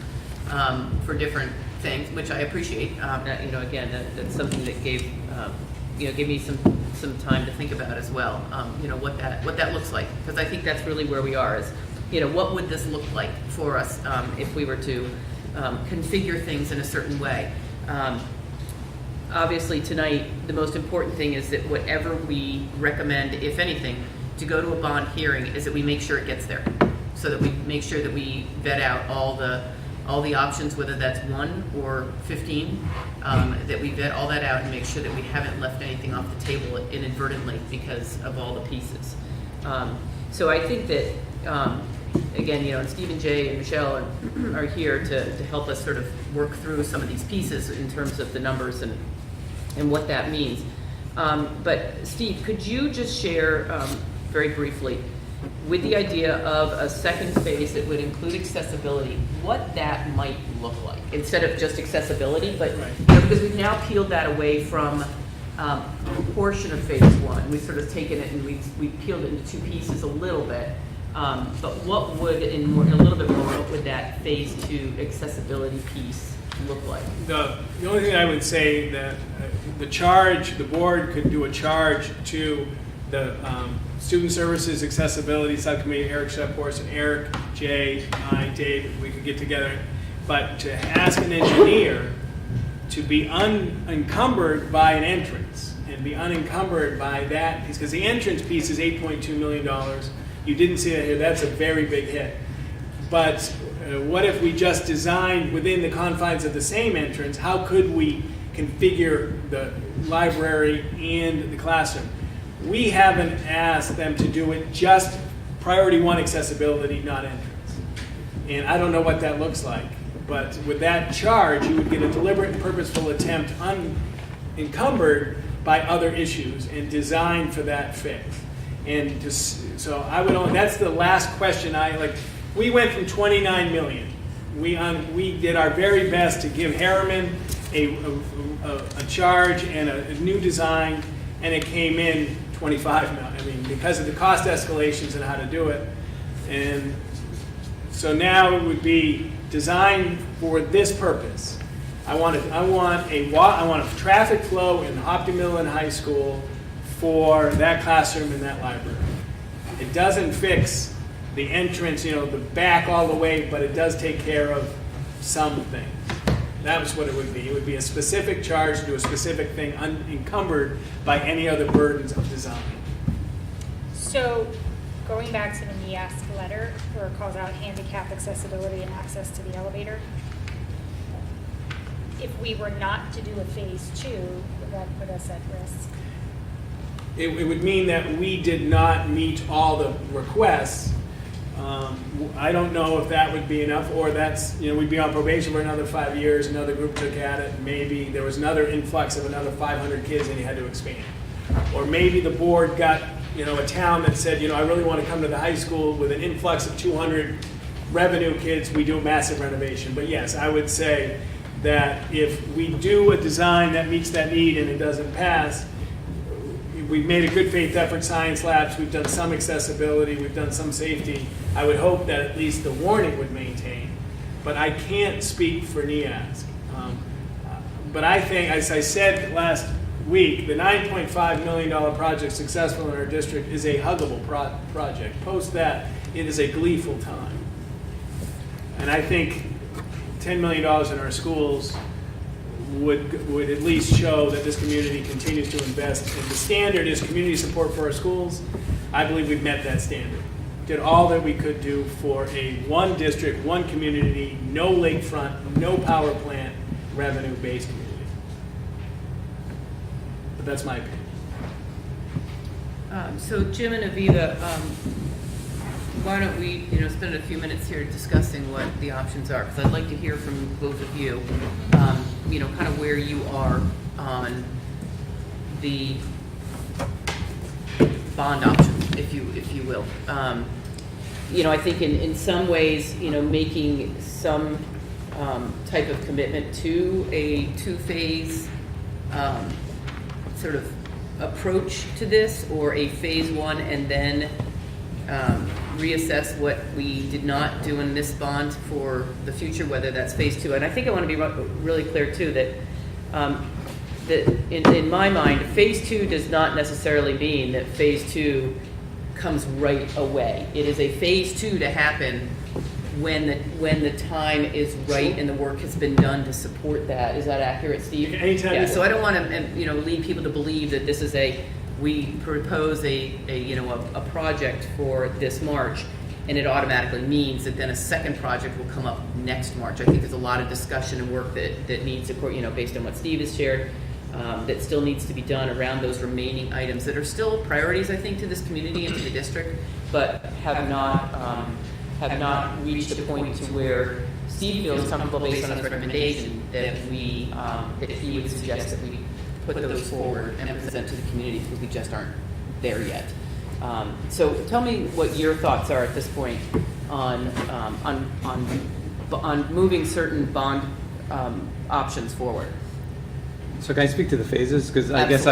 for different things, which I appreciate. That, again, that's something that gave me some time to think about as well. What that looks like, because I think that's really where we are. Is what would this look like for us if we were to configure things in a certain way. Obviously, tonight the most important thing is that whatever we recommend, if anything, to go to a bond hearing, is that we make sure it gets there, so that we make sure that we vet out all the options, whether that's 1 or 15, that we vet all that out and make sure that we haven't left anything off the table inadvertently because of all the pieces. So I think that, again, and Stephen J. and Michelle are here to help us sort of work through some of these pieces in terms of the numbers and what that means. But Steve, could you just share very briefly, with the idea of a second phase that would include accessibility, what that might look like, instead of just accessibility, but because we've now peeled that away from a portion of phase 1. We've sort of taken it and we've peeled it into 2 pieces a little bit. But what would, in a little bit more, what would that phase 2 accessibility piece look like? The only thing I would say that the board could do a charge to the Student Services Accessibility Subcommittee, Eric Shepworth and Eric, Jay, I, Dave, we could get together, but to ask an engineer to be unencumbered by an entrance and be unencumbered by that piece, because the entrance piece is $8.2 million. You didn't see that here. That's a very big hit. But what if we just designed within the confines of the same entrance? How could we configure the library and the classroom? We haven't asked them to do it just priority 1 accessibility, not entrance. And I don't know what that looks like. But with that charge, you would get a deliberate and purposeful attempt unencumbered by other issues and designed for that phase. And so I would only, that's the last question we went from 29 million. We did our very best to give Harriman a charge and a new design, and it came in 25 million. I mean, because of the cost escalations and how to do it. And so now it would be designed for this purpose. I want a traffic flow in Hopkinton High School for that classroom in that library. It doesn't fix the entrance, the back all the way, but it does take care of some things. That was what it would be. It would be a specific charge to do a specific thing unencumbered by any other burdens of design. So going back to the NEASC letter, where it calls out handicap accessibility and access to the elevator, if we were not to do a phase 2, would that put us at risk? It would mean that we did not meet all the requests. I don't know if that would be enough, or that's, we'd be on probation for another 5 years, another group took at it, maybe there was another influx of another 500 kids and you had to expand. Or maybe the board got, a town that said, I really want to come to the high school with an influx of 200 revenue kids, we do a massive renovation. But yes, I would say that if we do a design that meets that need and it doesn't pass, we've made a good faith effort, science labs, we've done some accessibility, we've done some safety. I would hope that at least the warning would maintain, but I can't speak for NEASC. But I think, as I said last week, the $9.5 million project successful in our district is a huggable project. Post that, it is a gleeful time. And I think $10 million in our schools would at least show that this community continues to invest. And the standard is community support for our schools. I believe we've met that standard. Did all that we could do for a one district, one community, no lakefront, no power plant, revenue-based community. But that's my opinion. So Jim and Aviva, why don't we, spend a few minutes here discussing what the options are? Because I'd like to hear from both of you, kind of where you are on the bond option, if you will. I think in some ways, making some type of commitment to a two-phase sort of approach to this, or a phase 1 and then reassess what we did not do in this bond for the future, whether that's phase 2. And I think I want to be really clear too that in my mind, phase 2 does not necessarily mean that phase 2 comes right away. It is a phase 2 to happen when the time is right and the work has been done to support that. Is that accurate, Steve? Anytime. Yeah. So I don't want to lead people to believe that this is we propose a project for this March, and it automatically means that then a second project will come up next March. I think there's a lot of discussion and work that needs to, based on what Steve has shared, that still needs to be done around those remaining items that are still priorities, I think, to this community and to the district, but have not reached a point to where Steve feels comfortable, based on his recommendation, that he would suggest that we put those forward and present to the community, because we just aren't there yet. So tell me what your thoughts are at this point on moving certain bond options forward. So can I speak to the phases? Because I guess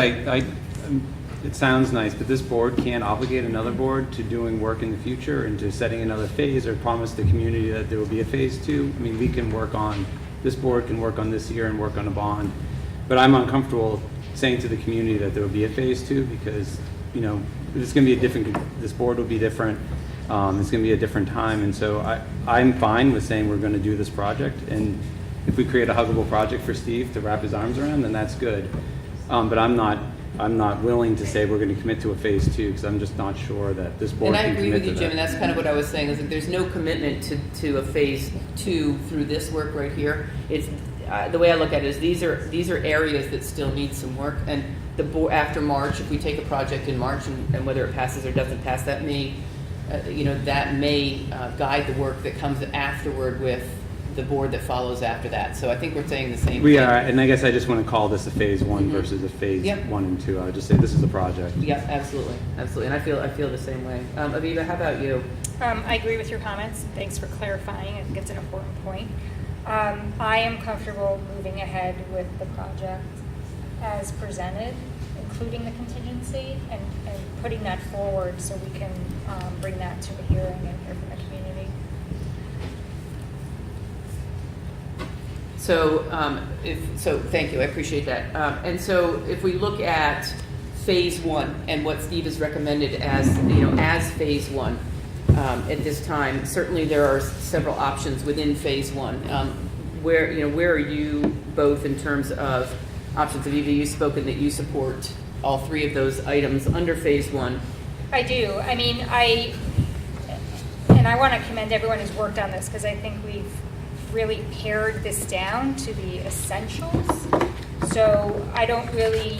it sounds nice, but this board can't obligate another board to doing work in the future and to setting another phase, or promise the community that there will be a phase 2. I mean, this board can work on this year and work on a bond. But I'm uncomfortable saying to the community that there will be a phase 2, because, it's going to be this board will be different. It's going to be a different time. And so I'm fine with saying we're going to do this project. And if we create a huggable project for Steve to wrap his arms around, then that's good. But I'm not willing to say we're going to commit to a phase 2, because I'm just not sure that this board can commit to that. And I agree with you, Jim, and that's kind of what I was saying, is that there's no commitment to a phase 2 through this work right here. It's the way I look at it is these are areas that still need some work, and the board after March, if we take a project in March and whether it passes or doesn't pass, that may guide the work that comes afterward with the board that follows after that. So I think we're saying the same thing. We are, and I guess I just want to call this a phase 1 versus a phase Yep. 1 and 2. I would just say this is a project. Yeah, absolutely, and I feel the same way. Aviva, how about you? I agree with your comments. Thanks for clarifying. I think it's an important point. I am comfortable moving ahead with the project as presented, including the contingency, and putting that forward so we can bring that to a hearing and hear from the community. So, thank you, I appreciate that. And so if we look at phase 1 and what Steve has recommended as phase 1, at this time, certainly there are several options within phase 1. Where are you both in terms of options? Aviva, you've spoken that you support all 3 of those items under phase 1. I do. I mean, and I want to commend everyone who's worked on this, because I think we've really pared this down to the essentials. So I don't really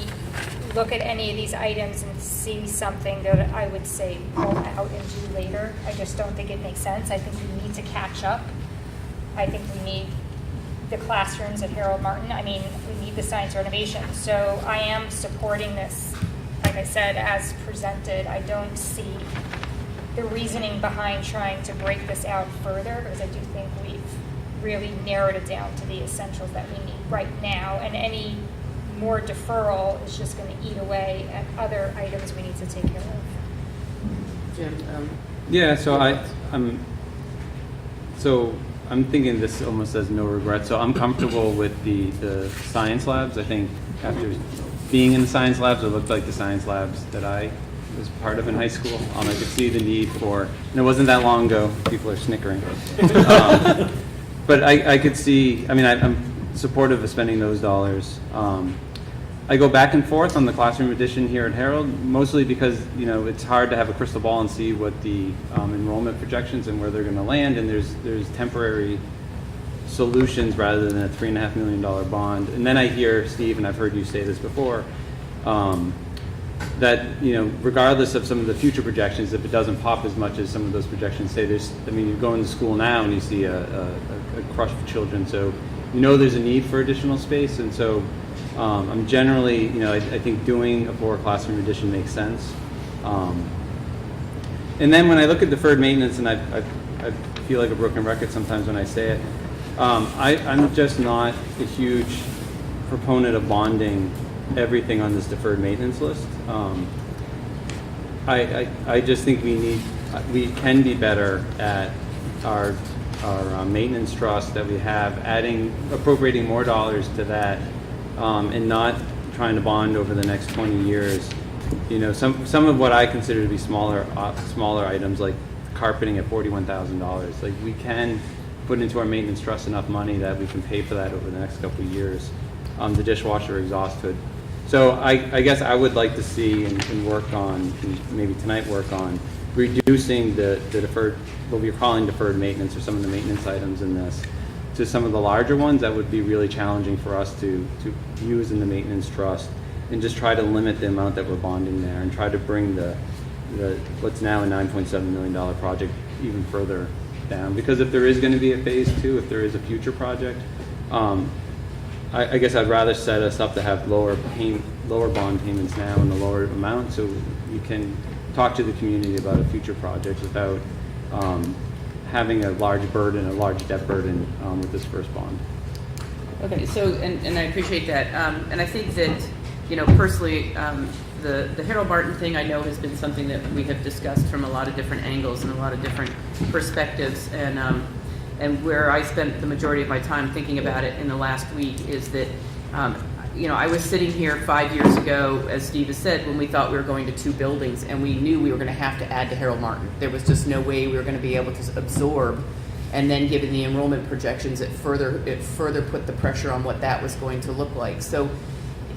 look at any of these items and see something that I would say pull out and do later. I just don't think it makes sense. I think we need to catch up. I think we need the classrooms at Harold Martin. I mean, we need the science renovation. So I am supporting this, like I said, as presented. I don't see the reasoning behind trying to break this out further, because I do think we've really narrowed it down to the essentials that we need right now, and any more deferral is just going to eat away at other items we need to take care of. Jim, Yeah, so I'm thinking this almost says no regret. So I'm comfortable with the science labs. I think after being in the science labs, it looked like the science labs that I was part of in high school. I could see the need for, and it wasn't that long ago. People are snickering. But I could see, I mean, I'm supportive of spending those dollars. I go back and forth on the classroom edition here at Harold, mostly because, you know, it's hard to have a crystal ball and see what the enrollment projections and where they're going to land, and there's temporary solutions rather than a $3.5 million bond. And then I hear, Steve, and I've heard you say this before, that, you know, regardless of some of the future projections, if it doesn't pop as much as some of those projections say, you go into school now and you see a crush of children, so you know there's a need for additional space. And so I'm generally, you know, I think doing a 4 classroom addition makes sense. And then when I look at deferred maintenance, and I feel like a broken record sometimes when I say it, I'm just not a huge proponent of bonding everything on this deferred maintenance list. I just think we can be better at our maintenance trust that we have, appropriating more dollars to that, and not trying to bond over the next 20 years. You know, some of what I consider to be smaller items, like carpeting at $41,000. Like, we can put into our maintenance trust enough money that we can pay for that over the next couple of years. The dishwasher exhaust hood. So I guess I would like to see and work on, and maybe tonight work on, reducing the deferred, what we're calling deferred maintenance, or some of the maintenance items in this, to some of the larger ones that would be really challenging for us to use in the maintenance trust, and just try to limit the amount that we're bonding there, and try to bring the what's now a $9.7 million project even further down. Because if there is going to be a phase 2, if there is a future project, I guess I'd rather set us up to have lower bond payments now and a lower amount, so you can talk to the community about a future project without having a large debt burden with this first bond. Okay, so, and I appreciate that. And I think that, you know, personally, the Harold Martin thing I know has been something that we have discussed from a lot of different angles and a lot of different perspectives. And where I spent the majority of my time thinking about it in the last week is that, you know, I was sitting here 5 years ago, as Steve has said, when we thought we were going to 2 buildings, and we knew we were going to have to add to Harold Martin. There was just no way we were going to be able to absorb, and then given the enrollment projections, it further put the pressure on what that was going to look like. So,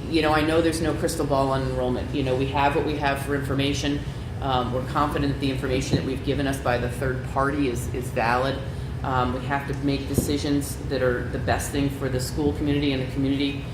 you know, I know there's no crystal ball on enrollment. You know, we have what we have for information. We're confident that the information that we've given us by the third party is valid. We have to make decisions that are the best thing for the school community and the community.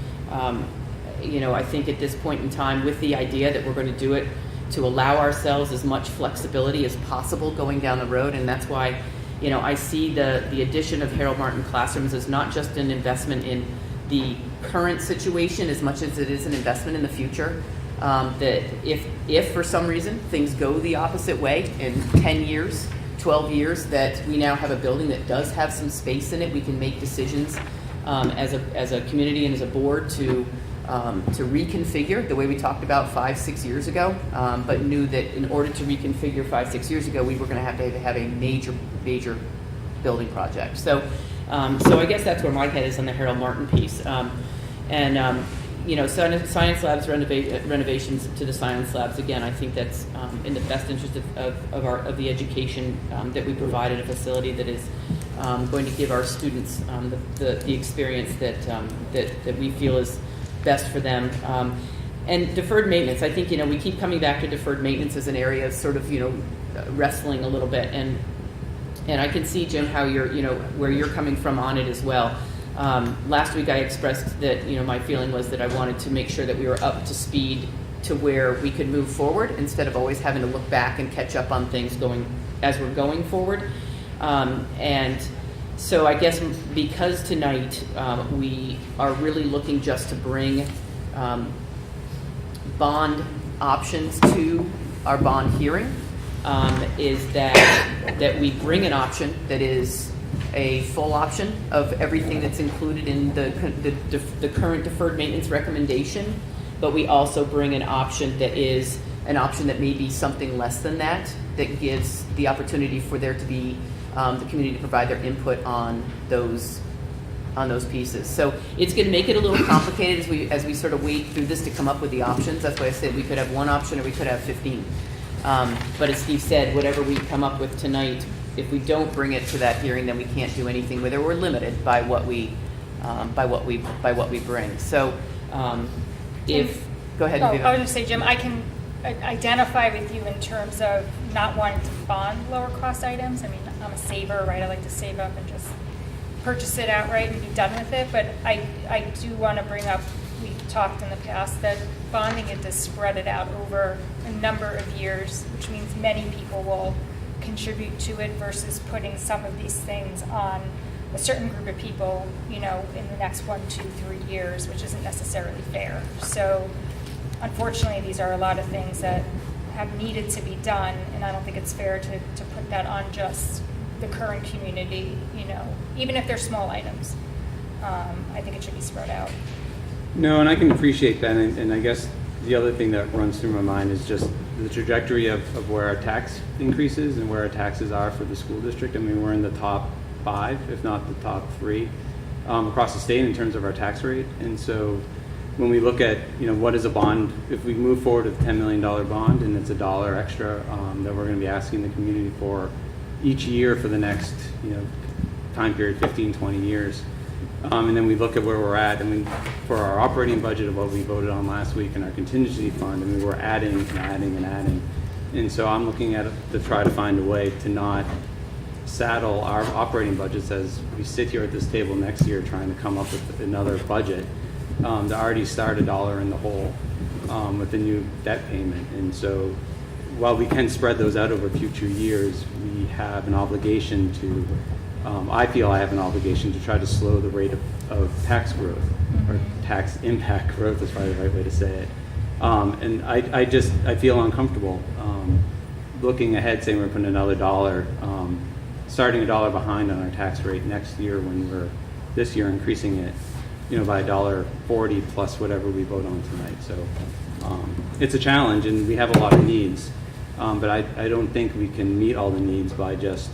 You know, I think at this point in time, with the idea that we're going to do it to allow ourselves as much flexibility as possible going down the road, and that's why, you know, I see the addition of Harold Martin classrooms as not just an investment in the current situation as much as it is an investment in the future. That if for some reason things go the opposite way in 10 years, 12 years, that we now have a building that does have some space in it, we can make decisions as a community and as a board to reconfigure the way we talked about 5-6 years ago, but knew that in order to reconfigure 5-6 years ago, we were going to have a major building project. So I guess that's where my head is on the Harold Martin piece. You know, science labs renovations to the science labs, again, I think that's in the best interest of the education that we provide at a facility that is going to give our students the experience that we feel is best for them. And deferred maintenance, I think, we keep coming back to deferred maintenance as an area of sort of, wrestling a little bit. And I can see, Jim, how you're, where you're coming from on it as well. Last week I expressed that, my feeling was that I wanted to make sure that we were up to speed to where we could move forward instead of always having to look back and catch up on things as we're going forward. And so I guess because tonight we are really looking just to bring bond options to our bond hearing, is that we bring an option that is a full option of everything that's included in the current deferred maintenance recommendation, but we also bring an option that is an option that may be something less than that gives the opportunity for there to be the community to provide their input on those pieces. So it's going to make it a little complicated as we sort of wade through this to come up with the options. That's why I said we could have one option or we could have 15. But as Steve said, whatever we come up with tonight, if we don't bring it to that hearing, then we can't do anything with it. We're limited by what we bring. So go ahead. Oh, I was Vivian. going to say, Jim, I can identify with you in terms of not wanting to bond lower cost items. I mean, I'm a saver, right? I like to save up and just purchase it outright and be done with it. But I do want to bring up, we've talked in the past, that bonding it to spread it out over a number of years, which means many people will contribute to it versus putting some of these things on a certain group of people, in the next 1, 2, 3 years, which isn't necessarily fair. So unfortunately, these are a lot of things that have needed to be done, and I don't think it's fair to put that on just the current community, even if they're small items. I think it should be spread out. No, and I can appreciate that, and I guess the other thing that runs through my mind is just the trajectory of where our tax increases and where our taxes are for the school district. I mean, we're in the top 5, if not the top 3, across the state in terms of our tax rate. And so when we look at, what is a bond, if we move forward with a $10 million bond and it's $1 extra that we're going to be asking the community for each year for the next, time period, 15, 20 years. And then we look at where we're at. I mean, for our operating budget of what we voted on last week and our contingency fund, I mean, we're adding and adding and adding. And so I'm looking at it to try to find a way to not saddle our operating budgets as we sit here at this table next year trying to come up with another budget to already start $1 in the hole with the new debt payment. And so while we can spread those out over future years, we have an obligation to I feel I have an obligation to try to slow the rate of tax growth, or tax impact growth is probably the right way to say it. And I feel uncomfortable looking ahead, saying we're putting another $1, starting $1 behind on our tax rate next year when we're this year increasing it, by $1.40 plus whatever we vote on tonight. So it's a challenge, and we have a lot of needs, but I don't think we can meet all the needs by just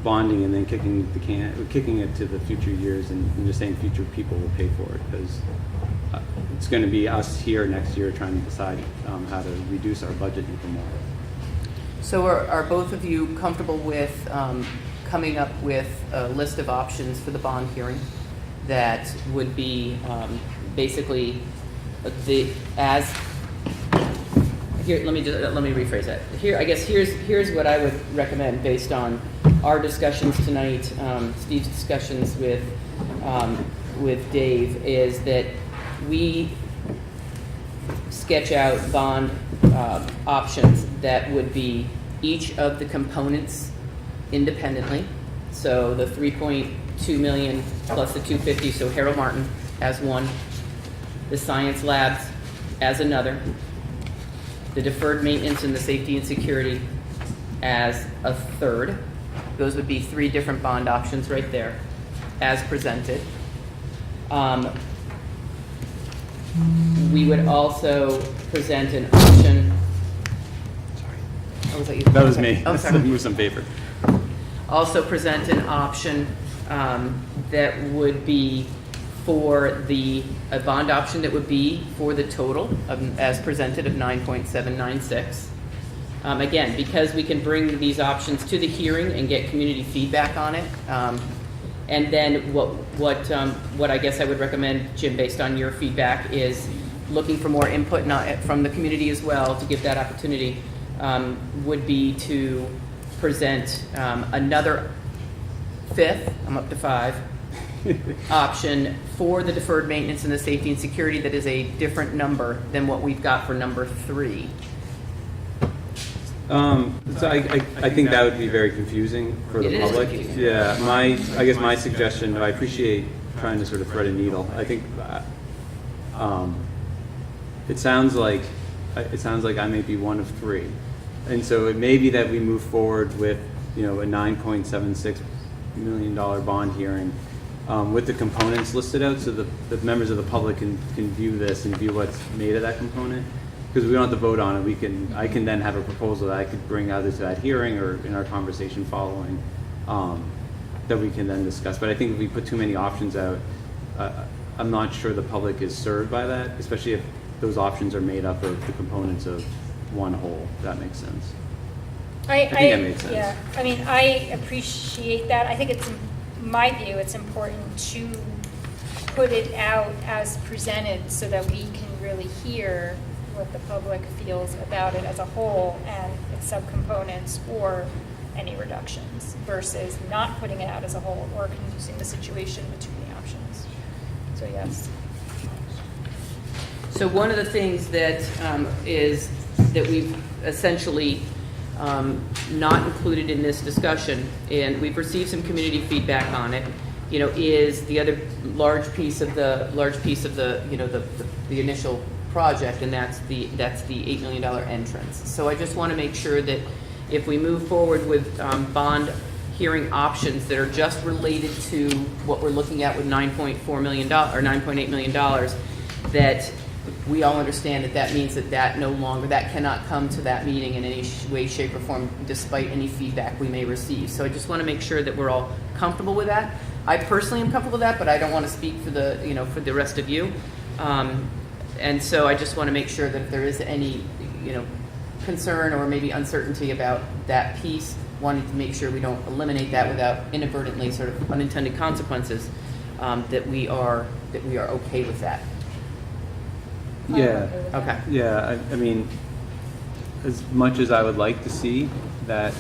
bonding and then kicking it to the future years and just saying future people will pay for it, because it's going to be us here next year trying to decide how to reduce our budget even more. So are both of you comfortable with coming up with a list of options for the bond hearing that would be basically here, let me rephrase that. Here, I guess here's what I would recommend based on our discussions tonight, Steve's discussions with Dave, is that we sketch out bond options that would be each of the components independently. So the 3.2 million plus the 250, so Harold Martin as one, the science labs as another, the deferred maintenance and the safety and security as a third. Those would be 3 different bond options right there, as presented. We would also present an option. Sorry. Oh, was that you? That was me. Oh, sorry. Move some paper. Also present an option that would be for a bond option that would be for the total as presented of 9.796. Again, because we can bring these options to the hearing and get community feedback on it. And then what I guess I would recommend, Jim, based on your feedback, is looking for more input from the community as well, to give that opportunity, would be to present another fifth, I'm up to 5, option for the deferred maintenance and the safety and security that is a different number than what we've got for number 3. So I think that would be very confusing for It the is public. confusing. Yeah, I guess my suggestion, I appreciate trying to sort of thread a needle. I think it sounds like I may be one of 3, and so it may be that we move forward with a $9.76 million bond hearing with the components listed out, so the members of the public can view this and view what's made of that component. Because we don't have to vote on it, I can then have a proposal that I could bring either to that hearing or in our conversation following, that we can then discuss. But I think if we put too many options out, I'm not sure the public is served by that, especially if those options are made up of the components of one whole, if that makes sense. I think that makes sense. Yeah, I mean, I appreciate that. I think it's, in my view, it's important to put it out as presented so that we can really hear what the public feels about it as a whole and its subcomponents or any reductions versus not putting it out as a whole or confusing the situation with too many options. So yes. So one of the things that that we've essentially not included in this discussion, and we've received some community feedback on it, is the other large piece of the the initial project, and that's the $8 million entrance. So I just want to make sure that if we move forward with bond hearing options that are just related to what we're looking at with $9.4 million or $9.8 million, that we all understand that means that cannot come to that meeting in any way, shape, or form, despite any feedback we may receive. So I just want to make sure that we're all comfortable with that. I personally am comfortable with that, but I don't want to speak for the rest of you. And so I just want to make sure that if there is any, concern or maybe uncertainty about that piece, wanting to make sure we don't eliminate that without inadvertently sort of unintended consequences, that we are okay with that. Yeah. Okay. Yeah, I mean, as much as I would like to see that,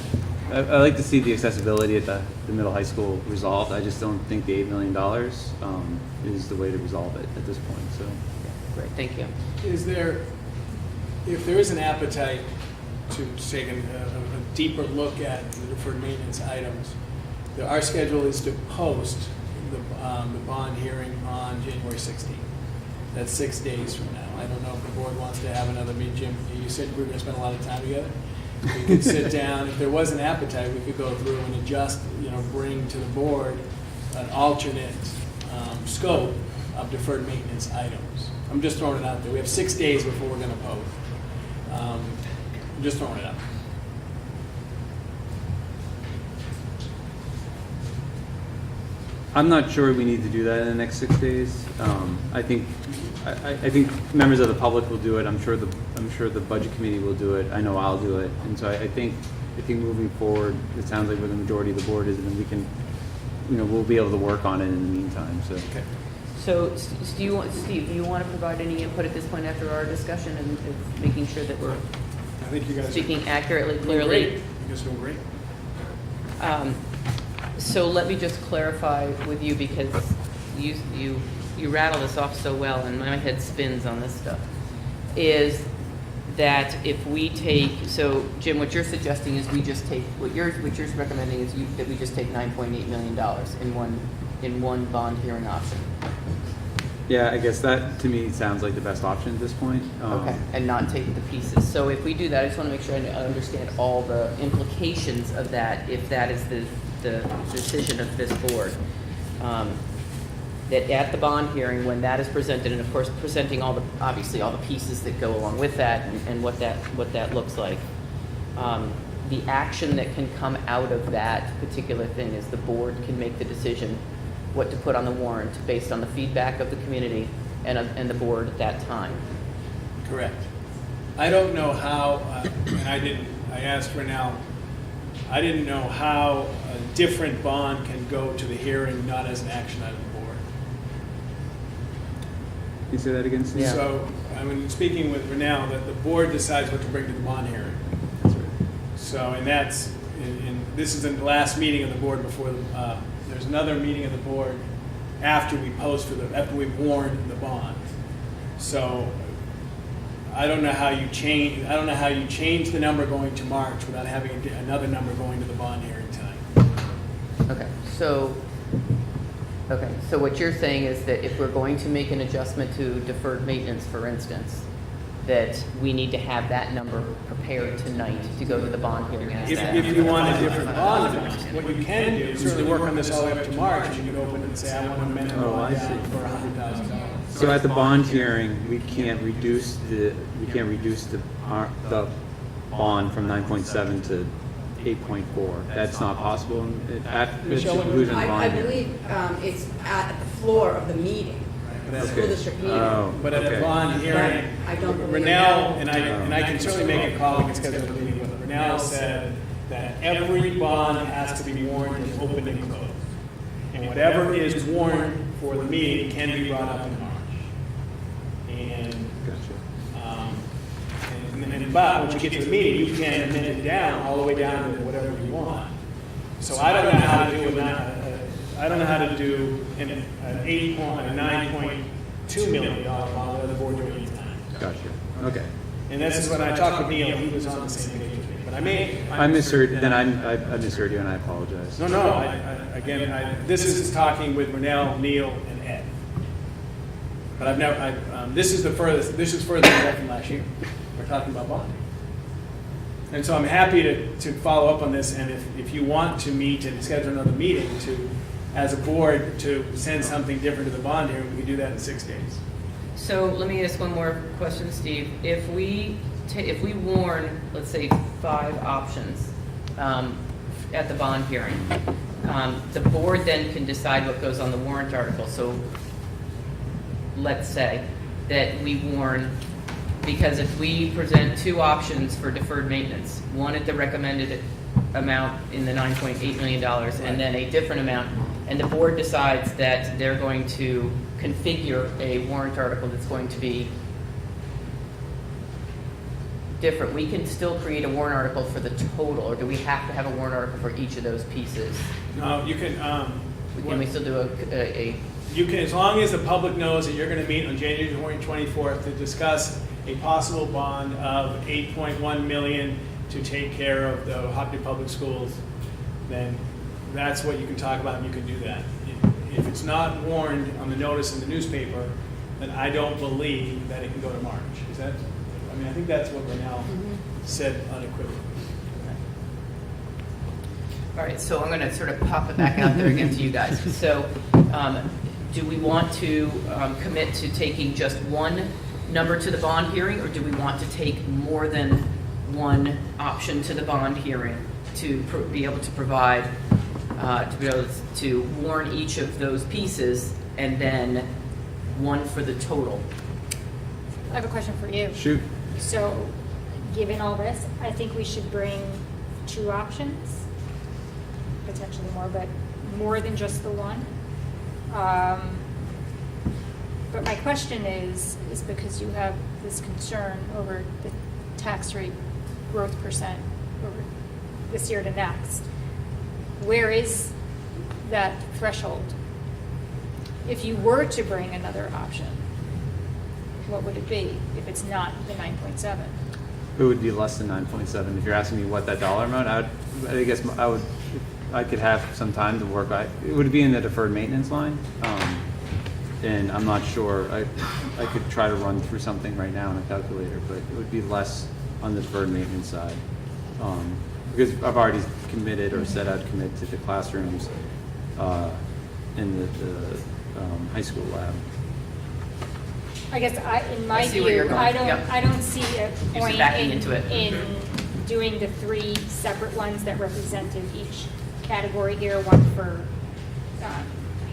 I like to see the accessibility at the middle high school resolved. I just don't think the $8 million is the way to resolve it at this point. So, Great, thank you. If there is an appetite to take a deeper look at the deferred maintenance items, our schedule is to post the bond hearing on January 16th. That's 6 days from now. I don't know if the board wants to have another meeting. Jim, you said we were going to spend a lot of time together. We could sit down. If there was an appetite, we could go through and adjust, bring to the board an alternate scope of deferred maintenance items. I'm just throwing it out there. We have 6 days before we're going to vote. I'm just throwing it out. I'm not sure we need to do that in the next 6 days. I think members of the public will do it. I'm sure the budget committee will do it. I know I'll do it. And so I think moving forward, it sounds like where the majority of the board is, and then we can, we'll be able to work on it in the meantime. So. Okay. So, Steve, do you want to provide any input at this point after our discussion and making sure that we're I think you guys speaking accurately, are clearly? great. You guys are doing great. So let me just clarify with you, because you rattle this off so well and my head spins on this stuff, is that if we take, so Jim, what you're suggesting is we just take, what you're recommending is that we just take $9.8 million in one bond hearing option. Yeah, I guess that to me sounds like the best option at this point. Okay, and not take the pieces. So if we do that, I just want to make sure I understand all the implications of that, if that is the decision of this board. That at the bond hearing, when that is presented, and of course presenting obviously all the pieces that go along with that and what that looks like, the action that can come out of that particular thing is the board can make the decision what to put on the warrant based on the feedback of the community and the board at that time. Correct. I don't know how, and I asked Renell, I didn't know how a different bond can go to the hearing, not as an action item of the board. Can you say that again, Steve? So, I mean, speaking with Renell, that the board decides what to bring to the bond hearing. So, and that's, and this is the last meeting of the board before, there's another meeting of the board after we post after we warn the bond. So, I don't know how you change the number going to March without having another number going to the bond hearing tonight. Okay, so what you're saying is that if we're going to make an adjustment to deferred maintenance, for instance, that we need to have that number prepared tonight to go to the bond hearing as that. If you want a different bond amount, what you can do is certainly work on this all the way up to March, and you can open it and say, I want to amend the bond down for $100,000. So at the bond hearing, we can't reduce the bond from 9.7 to 8.4. That's not possible. It's included in the bond I hearing. believe it's at the floor of the meeting, the school district meeting. Oh, But at the okay. bond hearing, I don't believe Renell, and I can certainly make a call and schedule a meeting with her. Renell said that every bond has to be warned and opened and closed. And whatever is warned for the meeting can be brought up in March. And, but when you get to the meeting, you can amend it down, all the way down to whatever you want. So I don't know how to do an $9.2 million bond that the board doing at the time. Gotcha. Okay. And this is when I talked with Neil, he was on the same page with me. But I misheard. Then I misheard you, and I apologize. No. This is talking with Renell, Neil, and Ed. But I've never. This is further than that from last year. We're talking about bonding. And so I'm happy to follow up on this. And if you want to meet and schedule another meeting as a board to send something different to the bond hearing, we can do that in 6 days. So let me ask one more question, Steve. If we warn, let's say, 5 options at the bond hearing, the board then can decide what goes on the warrant article. So let's say that we warn, because if we present 2 options for deferred maintenance, one at the recommended amount in the $9.8 million and then a different amount, and the board decides that they're going to configure a warrant article that's going to be different, we can still create a warrant article for the total, or do we have to have a warrant article for each of those pieces? No, you can. Can we still do a You can, as long as the public knows that you're going to meet on January 24th to discuss a possible bond of $8.1 million to take care of the Hopkinton Public Schools, then that's what you can talk about, and you can do that. If it's not warned on the notice in the newspaper, then I don't believe that it can go to March. Is that? I mean, I think that's what Renell said unequivocally. All right, so I'm going to sort of pop it back out there again to you guys. So do we want to commit to taking just one number to the bond hearing, or do we want to take more than one option to the bond hearing to be able to provide, to warn each of those pieces and then one for the total? I have a question for you. Shoot. So, given all this, I think we should bring 2 options, potentially more, but more than just the one. But my question is because you have this concern over the tax rate growth percent over this year to next. Where is that threshold? If you were to bring another option, what would it be if it's not the 9.7? It would be less than 9.7. If you're asking me what that dollar amount, I could have some time to work. It would be in the deferred maintenance line, and I'm not sure. I could try to run through something right now in a calculator, but it would be less on the deferred maintenance side, because I've already committed or said I'd commit to the classrooms in the high school lab. I guess in my I see where you're view, going. Yep. I don't see a see point backing into it. in doing the 3 separate ones that represented each category here, one for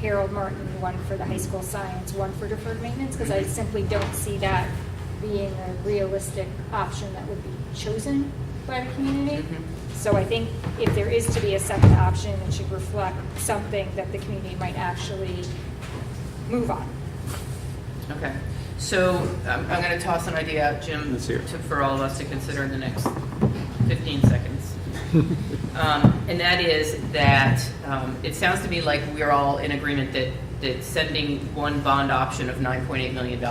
Harold Martin, one for the high school science, one for deferred maintenance, because I simply don't see that being a realistic option that would be chosen by the community. So I think if there is to be a second option, it should reflect something that the community might actually move on. Okay. So I'm going to toss an idea out, Jim, Let's hear it. for all of us to consider in the next 15 seconds. And that is that it sounds to me like we're all in agreement that sending one bond option of $9.8 million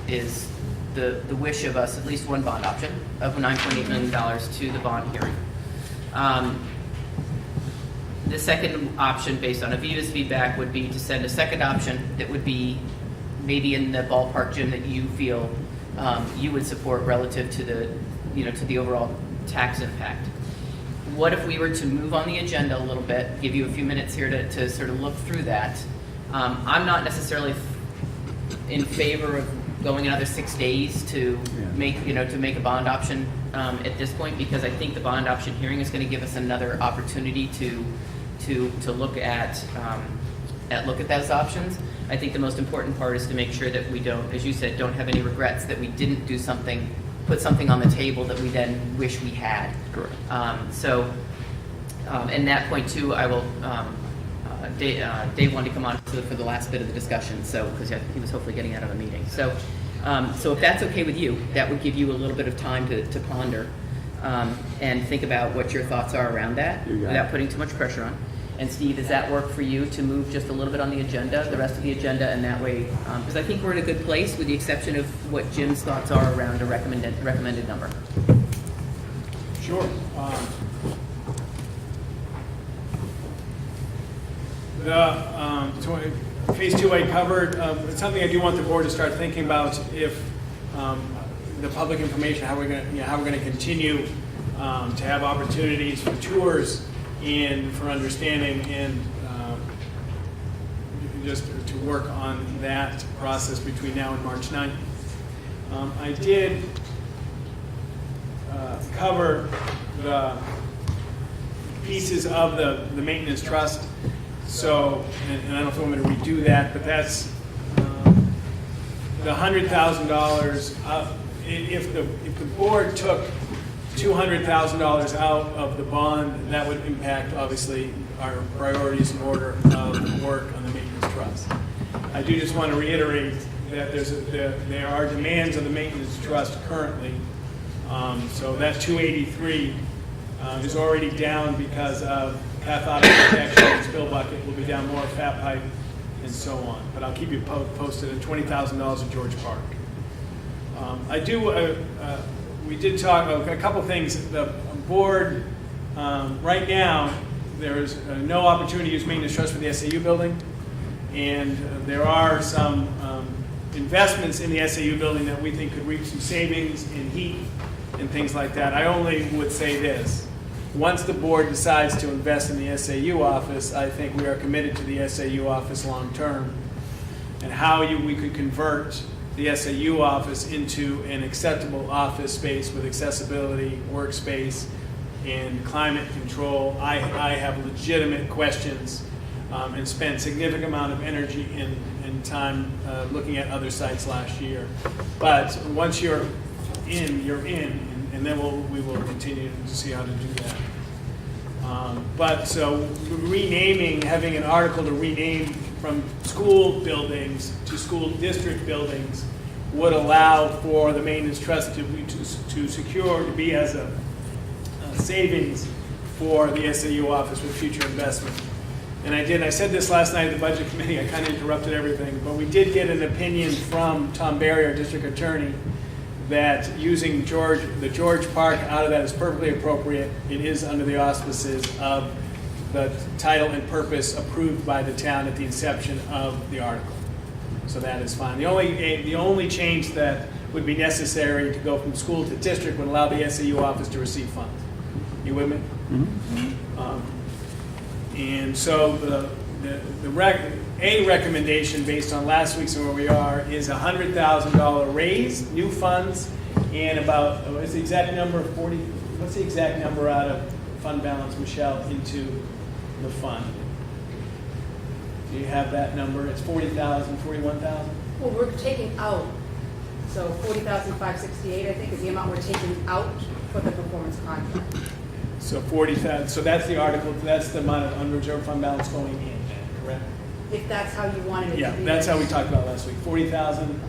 is the wish of us, at least one bond option of $9.8 million to the bond hearing. The second option, based on Aviva's feedback, would be to send a second option that would be maybe in the ballpark, Jim, that you feel you would support relative to the overall tax impact. What if we were to move on the agenda a little bit, give you a few minutes here to sort of look through that? I'm not necessarily in favor of going another 6 days to make a bond option at this point, because I think the bond option hearing is going to give us another opportunity to look at those options. I think the most important part is to make sure that we don't, as you said, don't have any regrets that we didn't do something, put something on the table that we then wish we had. Correct. And that point too, I will. Dave wanted to come on for the last bit of the discussion, so because he was hopefully getting out of a meeting. So if that's okay with you, that would give you a little bit of time to ponder and think about what your thoughts are around that without putting too much pressure on. And Steve, does that work for you to move just a little bit on the agenda, the rest of the agenda, and that way, because I think we're in a good place with the exception of what Jim's thoughts are around a recommended number. Sure. Phase 2 I covered. It's something I do want the board to start thinking about if the public information, how we're going to continue to have opportunities for tours and for understanding and just to work on that process between now and March 9th. I did cover the pieces of the maintenance trust. So, and I don't know if you want me to redo that, but that's the $100,000. If the board took $200,000 out of the bond, that would impact obviously our priorities in order of work on the maintenance trust. I do just want to reiterate that there are demands of the maintenance trust currently. So that 283 is already down because of cathodic protection, spill bucket will be down more, fat pipe, and so on. But I'll keep you posted at $20,000 at George Park. We did talk a couple things. The board, right now, there's no opportunity to use maintenance trust for the SAU building, and there are some investments in the SAU building that we think could reap some savings in heat and things like that. I only would say this. Once the board decides to invest in the SAU office, I think we are committed to the SAU office long term, and how we could convert the SAU office into an acceptable office space with accessibility, workspace, and climate control. I have legitimate questions and spent significant amount of energy and time looking at other sites last year. But once you're in, and then we will continue to see how to do that. But so renaming, having an article to rename from school buildings to school district buildings would allow for the maintenance trust to secure, to be as a savings for the SAU office with future investment. And I said this last night at the budget committee, I kind of interrupted everything, but we did get an opinion from Tom Berry, our district attorney, that using the George Park out of that is perfectly appropriate. It is under the auspices of the title and purpose approved by the town at the inception of the article. So that is fine. The only change that would be necessary to go from school to district would allow the SAU office to receive funds. You with me? Mm-hmm. And so a recommendation based on last week's and where we are is $100,000 raise, new funds, and about, what's the exact number of 40, what's the exact number out of fund balance, Michelle, into the fund? Do you have that number? It's 40,000, 41,000? Well, we're taking out, so 40,568, I think, is the amount we're taking out for the performance contract. So 40,000, so that's the article, that's the amount of unreserved fund balance going in, correct? If that's how you wanted it to be. Yeah, that's how we talked about last week. 40,000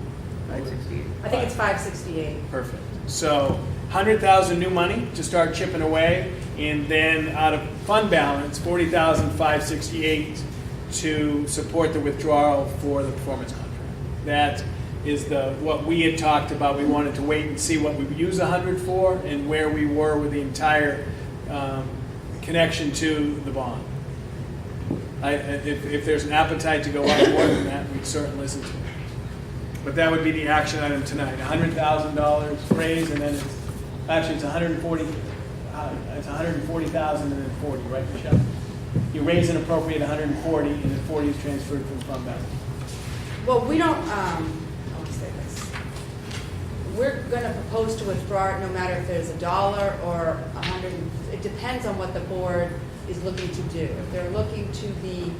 568. I think it's 568. Perfect. So 100,000 new money to start chipping away, and then out of fund balance, 40,568 to support the withdrawal for the performance contract. That is what we had talked about. We wanted to wait and see what we would use 100 for and where we were with the entire connection to the bond. If there's an appetite to go out more than that, we'd certainly listen to it. But that would be the action item tonight, $100,000 raised, and then it's 140, it's 140,000 and then 40, right, Michelle? You raise and appropriate 140, and then 40 is transferred from fund balance. Well, we don't, I'll say this. We're gonna propose to withdraw it no matter if there's $1 or 100. It depends on what the board is looking to do. If they're looking to be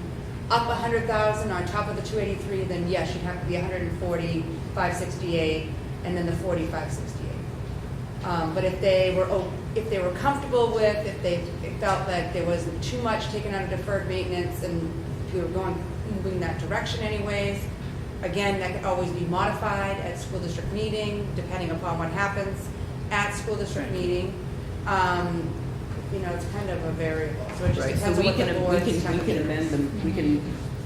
up 100,000 on top of the 283, then yes, you'd have to be 140, 568, and then the 40, 568. But if they were comfortable with, if they felt like there wasn't too much taken out of deferred maintenance and we were moving in that direction anyways, again, that could always be modified at school district meeting, depending upon what happens at school district meeting. You know, it's kind of a variable, so it just Right, so depends on we what the can, board's we can temperature amend is. them, we can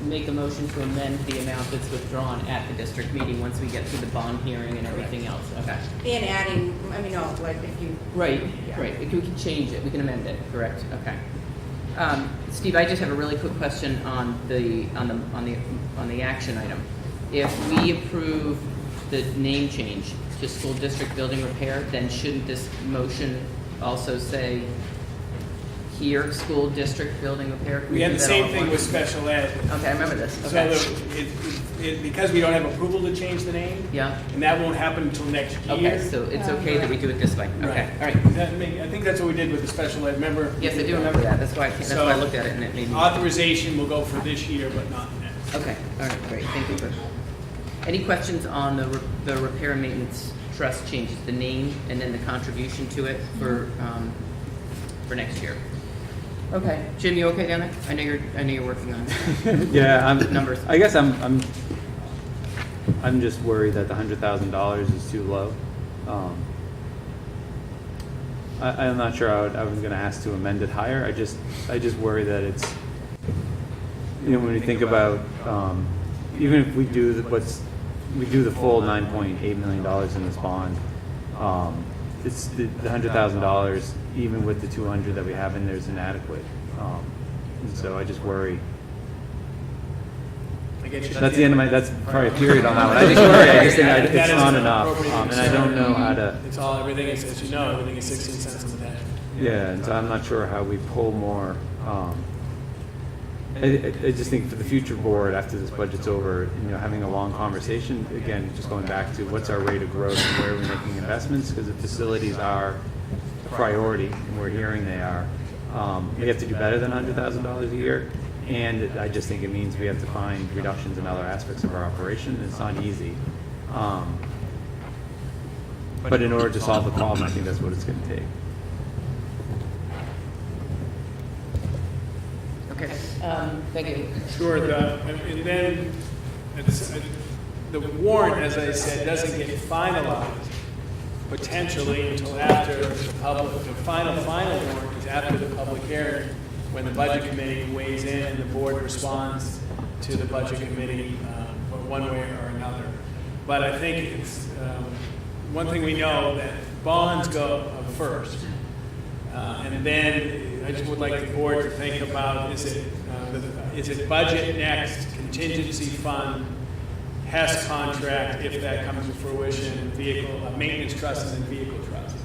make a motion to amend the amount that's withdrawn at the district meeting once we get through the bond hearing and everything else, okay? And adding, no, like if you. Right, Yeah. right, we can change it, we can amend it, correct, okay. Steve, I just have a really quick question on the action item. If we approve the name change to school district building repair, then shouldn't this motion also say here, school district building repair? Can We had do the that same all at thing with once? special ed. Okay, I remember this, So okay. because we don't have approval to change the name, Yeah, and that won't happen until next year. okay, so it's okay that we do it this way, okay, all right. I think that's what we did with the special ed, remember? Yes, I do remember that, that's why I looked at it and it made me. Authorization will go for this year, but not next. Okay, all right, great, thank you. Any questions on the repair and maintenance trust changes, the name and then the contribution to it for next year? Okay, Jim, you okay down there? I know you're working on it. Yeah, Numbers. I guess I'm just worried that the $100,000 is too low. I'm not sure I was going to ask to amend it higher. I just worry that it's, when we think about even if we do the full $9.8 million in this bond, it's the $100,000 even with the 200 that we have in there is inadequate. And so I just worry. That's the end of that's probably a period on that one. I just worry, I just think it's not enough, and I don't know how to. It's all, everything is, as you know, everything is 16 cents on the day. Yeah, and so I'm not sure how we pull more. I just think for the future board, after this budget's over, having a long conversation, again, just going back to what's our rate of growth and where are we making investments, because the facilities are a priority, and we're hearing they are. We have to do better than $100,000 a year, and I just think it means we have to find reductions in other aspects of our operation. It's not easy. But in order to solve the problem, I think that's what it's going to take. Okay, thank you. Sure, and then the warrant, as I said, doesn't get finalized potentially until after the final warrant is after the public hearing, when the budget committee weighs in and the board responds to the budget committee one way or another. But I think it's one thing we know that bonds go first, and then I just would like the board to think about, is it budget next, contingency fund, HES contract, if that comes to fruition, vehicle, maintenance trust, and then vehicle trust.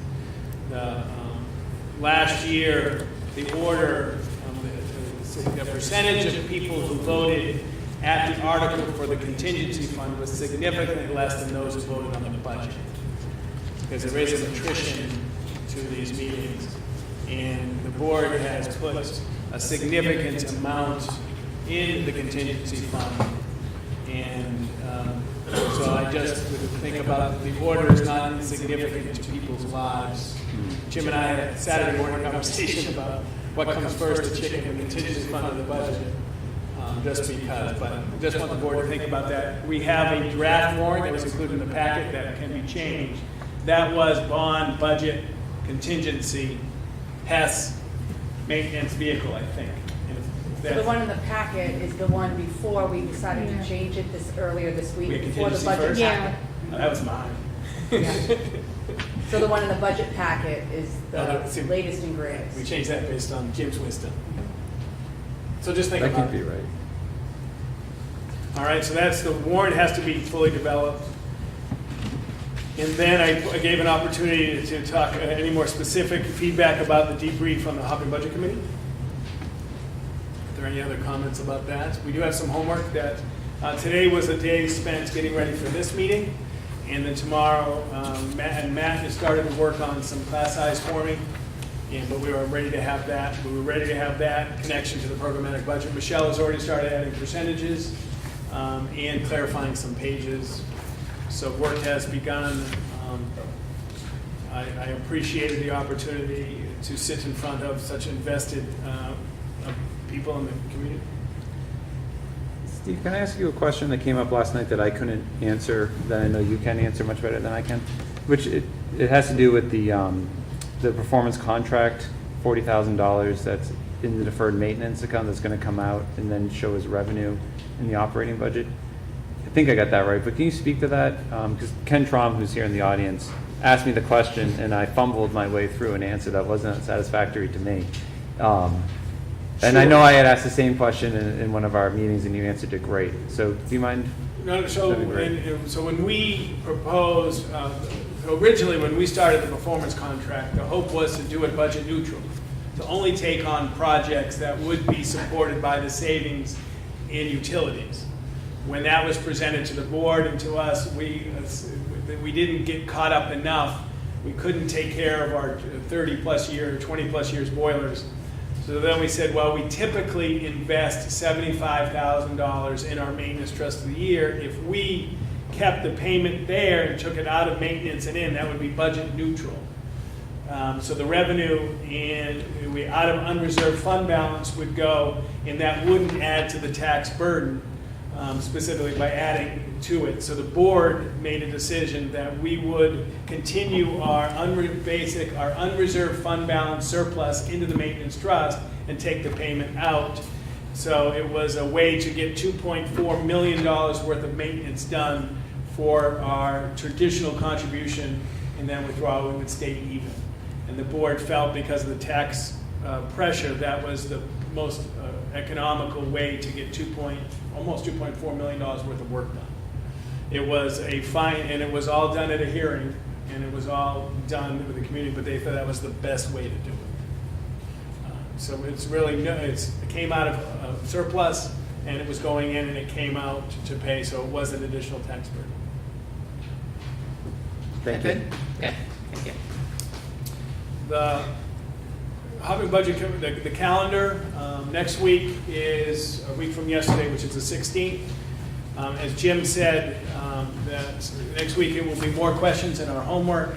Last year, the order, the percentage of people who voted at the article for the contingency fund was significantly less than those who voted on the budget. Because there is an attrition to these meetings. And the board has put a significant amount in the contingency fund. And so I just would think about the order is not insignificant to people's lives. Jim and I had a Saturday morning conversation about what comes first, the chicken, the contingency fund, or the budget. just because, but I just want the board to think about that. We have a draft warrant that was included in the packet that can be changed. That was bond, budget, contingency, Hess, maintenance vehicle, I think. And if So the one in the packet is the one before we decided to change it earlier this week, We had before the contingency budget first? packet. That was mine. So the one in the budget packet is see, the latest and greatest. We changed that based on Jim's wisdom. So just think That about could it. be right. All right, so that's, the warrant has to be fully developed. And then I gave an opportunity to talk any more specific feedback about the debrief from the Hopkinton Budget Committee. Are there any other comments about that? We do have some homework that, today was a day spent getting ready for this meeting. And then tomorrow, Matt has started to work on some class size forming. But we were ready to have that. We were ready to have that connection to the programmatic budget. Michelle has already started adding percentages and clarifying some pages. So work has begun. I appreciated the opportunity to sit in front of such invested people in the community. Steve, can I ask you a question that came up last night that I couldn't answer, that I know you can answer much better than I can? Which it has to do with the performance contract, $40,000 that's in the deferred maintenance account that's going to come out and then show as revenue in the operating budget. I think I got that right, but can you speak to that? Because Ken Trom, who's here in the audience, asked me the question and I fumbled my way through an answer that wasn't satisfactory to me. And I know I had asked the same question in one of our meetings and you answered it great. So do you mind? No, so when we proposed, originally when we started the performance contract, the hope was to do it budget neutral, to only take on projects that would be supported by the savings in utilities. When that was presented to the board and to us, we didn't get caught up enough. We couldn't take care of our 30-plus year, 20-plus years boilers. So then we said, well, we typically invest $75,000 in our maintenance trust of the year. If we kept the payment there and took it out of maintenance and in, that would be budget neutral. So the revenue out of unreserved fund balance would go, and that wouldn't add to the tax burden, specifically by adding to it. So the board made a decision that we would continue our unreserved fund balance surplus into the maintenance trust and take the payment out. So it was a way to get $2.4 million worth of maintenance done for our traditional contribution, and then withdrawal, we would stay even. And the board felt because of the tax pressure, that was the most economical way to get almost $2.4 million worth of work done. It was a fine, and it was all done at a hearing, and it was all done with the community, but they thought that was the best way to do it. So it's really, it came out of surplus, and it was going in, and it came out to pay, so it was an additional tax burden. Thank you. Okay, thank you. The Hopkinton budget, the calendar, next week is a week from yesterday, which is the 16th. As Jim said, that next week it will be more questions in our homework.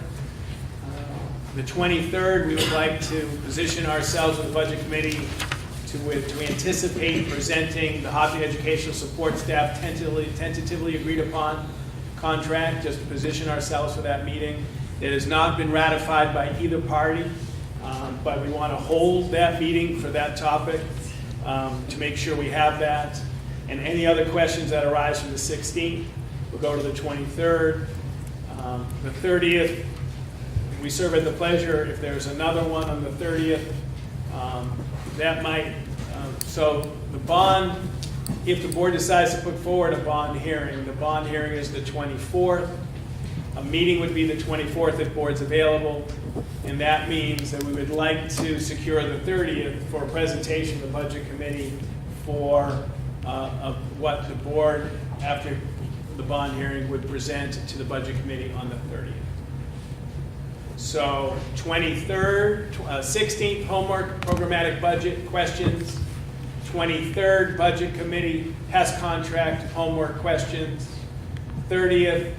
The 23rd, we would like to position ourselves with the Budget Committee to anticipate presenting the Hopkinton Educational Support Staff tentatively agreed upon contract, just to position ourselves for that meeting. It has not been ratified by either party, but we want to hold that meeting for that topic to make sure we have that. And any other questions that arise from the 16th, we'll go to the 23rd. The 30th, we serve at the pleasure. If there's another one on the 30th, that might, so the bond, if the board decides to put forward a bond hearing, the bond hearing is the 24th. A meeting would be the 24th if board's available, and that means that we would like to secure the 30th for a presentation to the Budget Committee for of what the board, after the bond hearing, would present to the Budget Committee on the 30th. So 23rd, 16th, homework, programmatic budget questions. 23rd, Budget Committee, Hess contract, homework questions. 30th,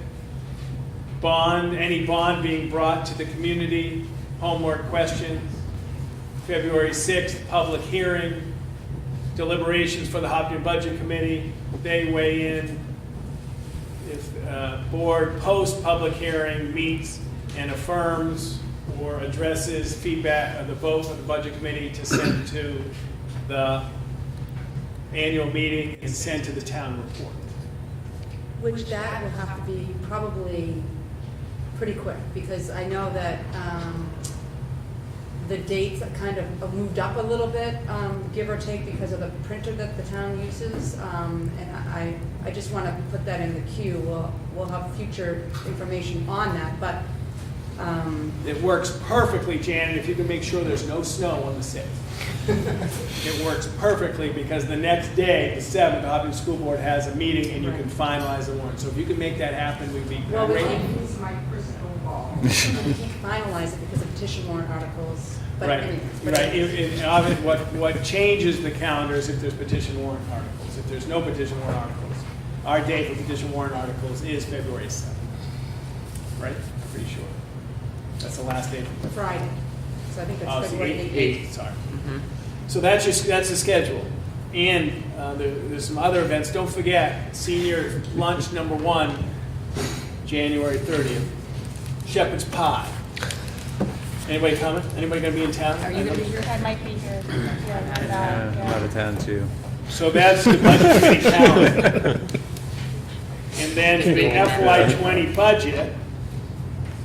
bond, any bond being brought to the community, homework questions. February 6th, public hearing. deliberations for the Hopkinton Budget Committee. They weigh in. If board post-public hearing meets and affirms or addresses feedback of the vote of the Budget Committee to send to the annual meeting and send to the town report. Which that will have to be probably pretty quick, because I know that the dates are kind of moved up a little bit, give or take, because of the printer that the town uses. And I just want to put that in the queue. We'll have future information on that, but It works perfectly, Janet, if you can make sure there's no snow on the 6th. It works perfectly because the next day, the 7th, the Hopkins School Board has a meeting and you can finalize the warrant. So if you can make that happen, we'd be well, we great. can't finalize it because of petition warrant articles. But Right, anyways, but what changes the calendar is if there's petition warrant articles. If there's no petition warrant articles, our date for petition warrant articles is February 7th. Right? I'm pretty sure. That's the last day. Friday. So I think Oh, that's it's the February 8th, sorry. So that's the schedule. And there's some other events. Don't forget, senior lunch #1, January 30th. Shepherd's Pie. Anybody coming? Anybody gonna be in town? Are you going to be here? I might be here. Yeah, I'm out of town too. So that's the budget committee calendar. And then for the FY20 budget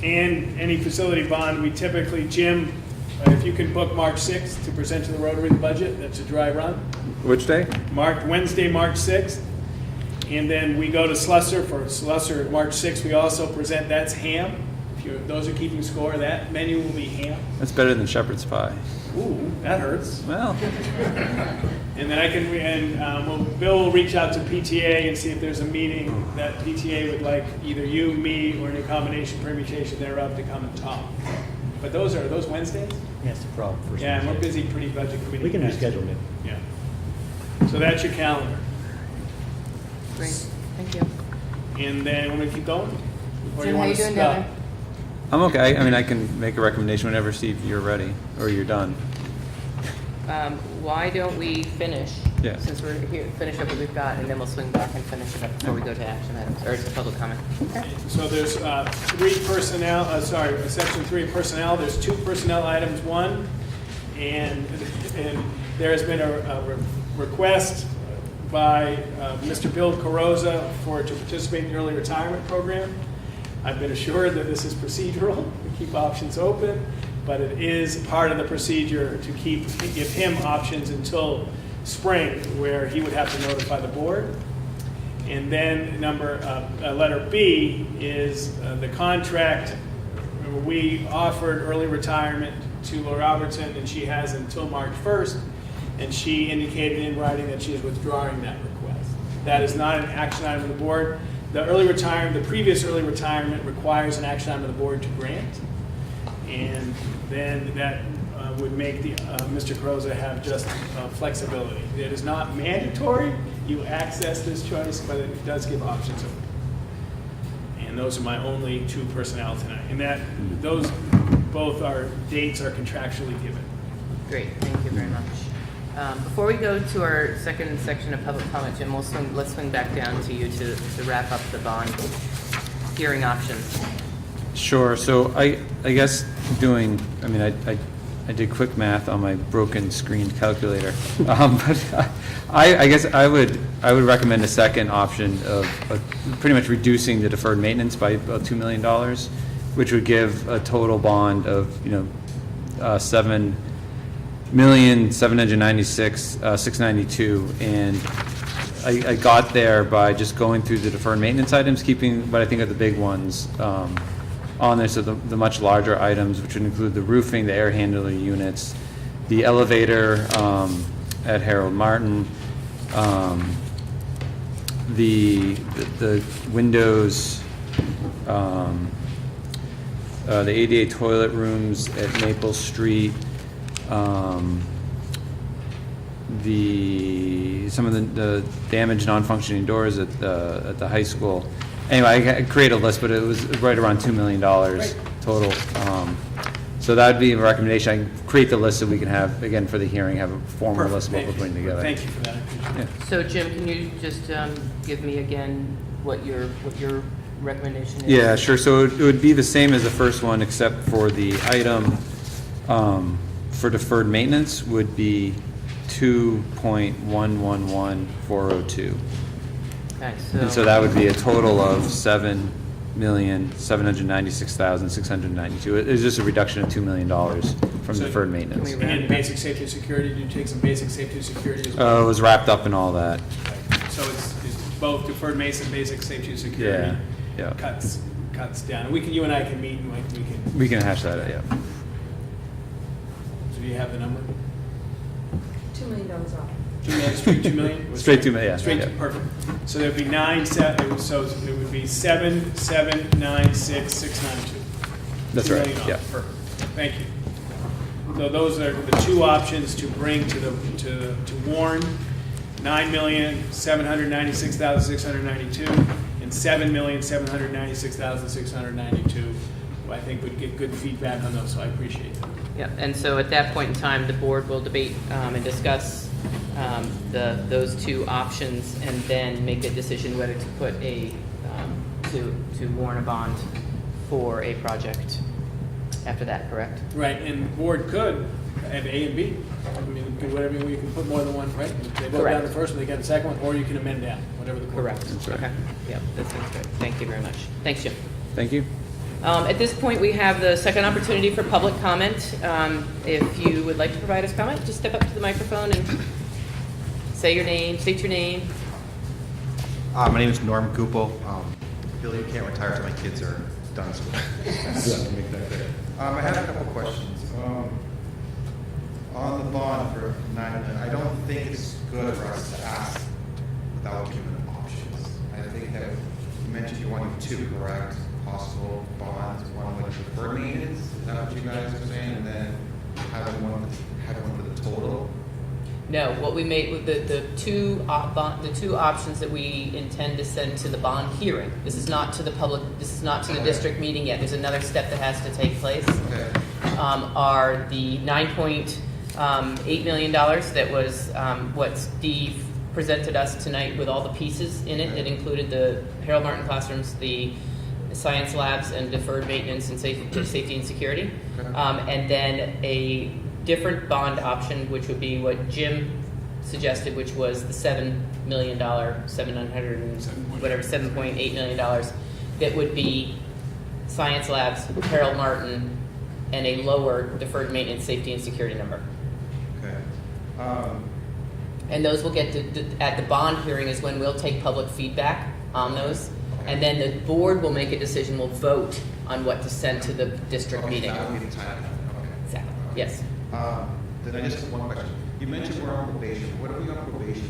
and any facility bond, we typically, Jim, if you can book March 6th to present to the Rotary the budget, that's a dry run. Which day? Wednesday, March 6th. And then we go to Slusser for Slusser, March 6th. We also present, that's ham. If those are keeping score, that menu will be ham. That's better than shepherd's pie. Ooh, that hurts. Well, And then Bill will reach out to PTA and see if there's a meeting that PTA would like either you, me, or any combination permutation thereof to come and talk. But those Wednesdays? That's the problem. for Yeah, and we're some busy pretty budget committee. We can next reschedule week. it. Yeah. So that's your calendar. Great, thank you. And then, want to keep going? Or Jim, how wanna you doing stop? down there? I'm okay. I mean, I can make a recommendation whenever, Steve, you're ready or you're done. Why don't we finish? Yeah. Since we're here, finish up what we've got, and then we'll swing back and finish it up before we go to action items, or to public comment. So there's section 3 personnel, there's 2 personnel items, 1, and there has been a request by Mr. Bill Carosa to participate in the early retirement program. I've been assured that this is procedural, we keep options open, but it is part of the procedure to give him options until spring, where he would have to notify the board. And then letter B is the contract. We offered early retirement to Laura Robertson, and she has until March 1st, and she indicated in writing that she is withdrawing that request. That is not an action item of the board. The previous early retirement requires an action item of the board to grant, and then that would make Mr. Carosa have just flexibility. It is not mandatory. You access this choice, but it does give options open. And those are my only 2 personnel tonight. And those both our dates are contractually given. Great, thank you very much. Before we go to our second section of public comment, Jim, let's swing back down to you to wrap up the bond hearing options. Sure. So I guess I did quick math on my broken screen calculator, but I guess I would recommend a second option of pretty much reducing the deferred maintenance by about $2 million, which would give a total bond of $7,796,692, and I got there by just going through the deferred maintenance items, keeping what I think are the big ones on there. So the much larger items, which would include the roofing, the air handler units, the elevator at Harold Martin, the windows, the ADA toilet rooms at Maple Street, some of the damaged non-functioning doors at the high school. Anyway, I created a list, but it was right around $2 million total. So So that'd be a recommendation. I can create the list so we can have, again, for the hearing, have a formal Perfect. list of what we're putting together. Thank you for that, I appreciate it. So Jim, can you just give me again what your recommendation is? Yeah, sure. So it would be the same as the first one, except for the item for deferred maintenance would be 2.111402. Okay, And so that would be a total of $7,796,692. It's just a reduction of $2 million from So deferred maintenance. can we- And basic safety and security, do you take some basic safety and security as well? It was wrapped up in all that. So it's both deferred maintenance and basic safety and security. Yeah. Cuts down. And you and I can meet and We can hash that out, yeah. so do you have the number? $2 million off. 2 million, straight 2 million? Straight 2 million, yeah. Straight, Yeah. perfect. So there'd be 7,796,692. That's 2 right, million off. yeah. Perfect. Thank you. So those are the two options to bring to warn: 9,796,692 and 7,796,692. I think we'd get good feedback on those, so I appreciate that. Yeah, and so at that point in time, the board will debate and discuss those two options and then make a decision whether to put to warn a bond for a project after that, correct? Right, and the board could have A and B. I mean, whatever, you can put more than one, right? They vote down the first one, they get the second one, or you can amend down, whatever the board Correct. wants. That's right. Okay, yeah, that seems good. Thank you very much. Thanks, Jim. Thank you. At this point, we have the second opportunity for public comment. If you would like to provide us comment, just step up to the microphone and state your name. My name is Norm Goupel. Billy, you can't retire until my kids are done school. Just to make that clear. I had a couple of questions. On the bond for 9 million, I don't think it's good for us to ask without giving them options. I think that you mentioned you wanted two, correct? Possible bonds, one with deferred maintenance, is that what you guys are saying? And then having one for the total? No, what we made with the two options that we intend to send to the bond hearing. This is not to the public. This is not to the district meeting yet. There's another step that has to take place. Okay. Are the $9.8 million that was what Steve presented us tonight with all the pieces in it. It included the Harold Martin classrooms, the science labs, and deferred maintenance and safety and security, and then a different bond option, which would be what Jim suggested, which was the $7 million, $7.8 million, that would be science labs, Harold Martin, and a lower deferred maintenance, safety, and security number. Okay. And those will get at the bond hearing is when we'll take public feedback on those, and then the board will make a decision, will vote on what to send to the district meeting. That would be the time. Okay. Exactly, yes. Then I just have one question. You mentioned we're on probation. What are we on probation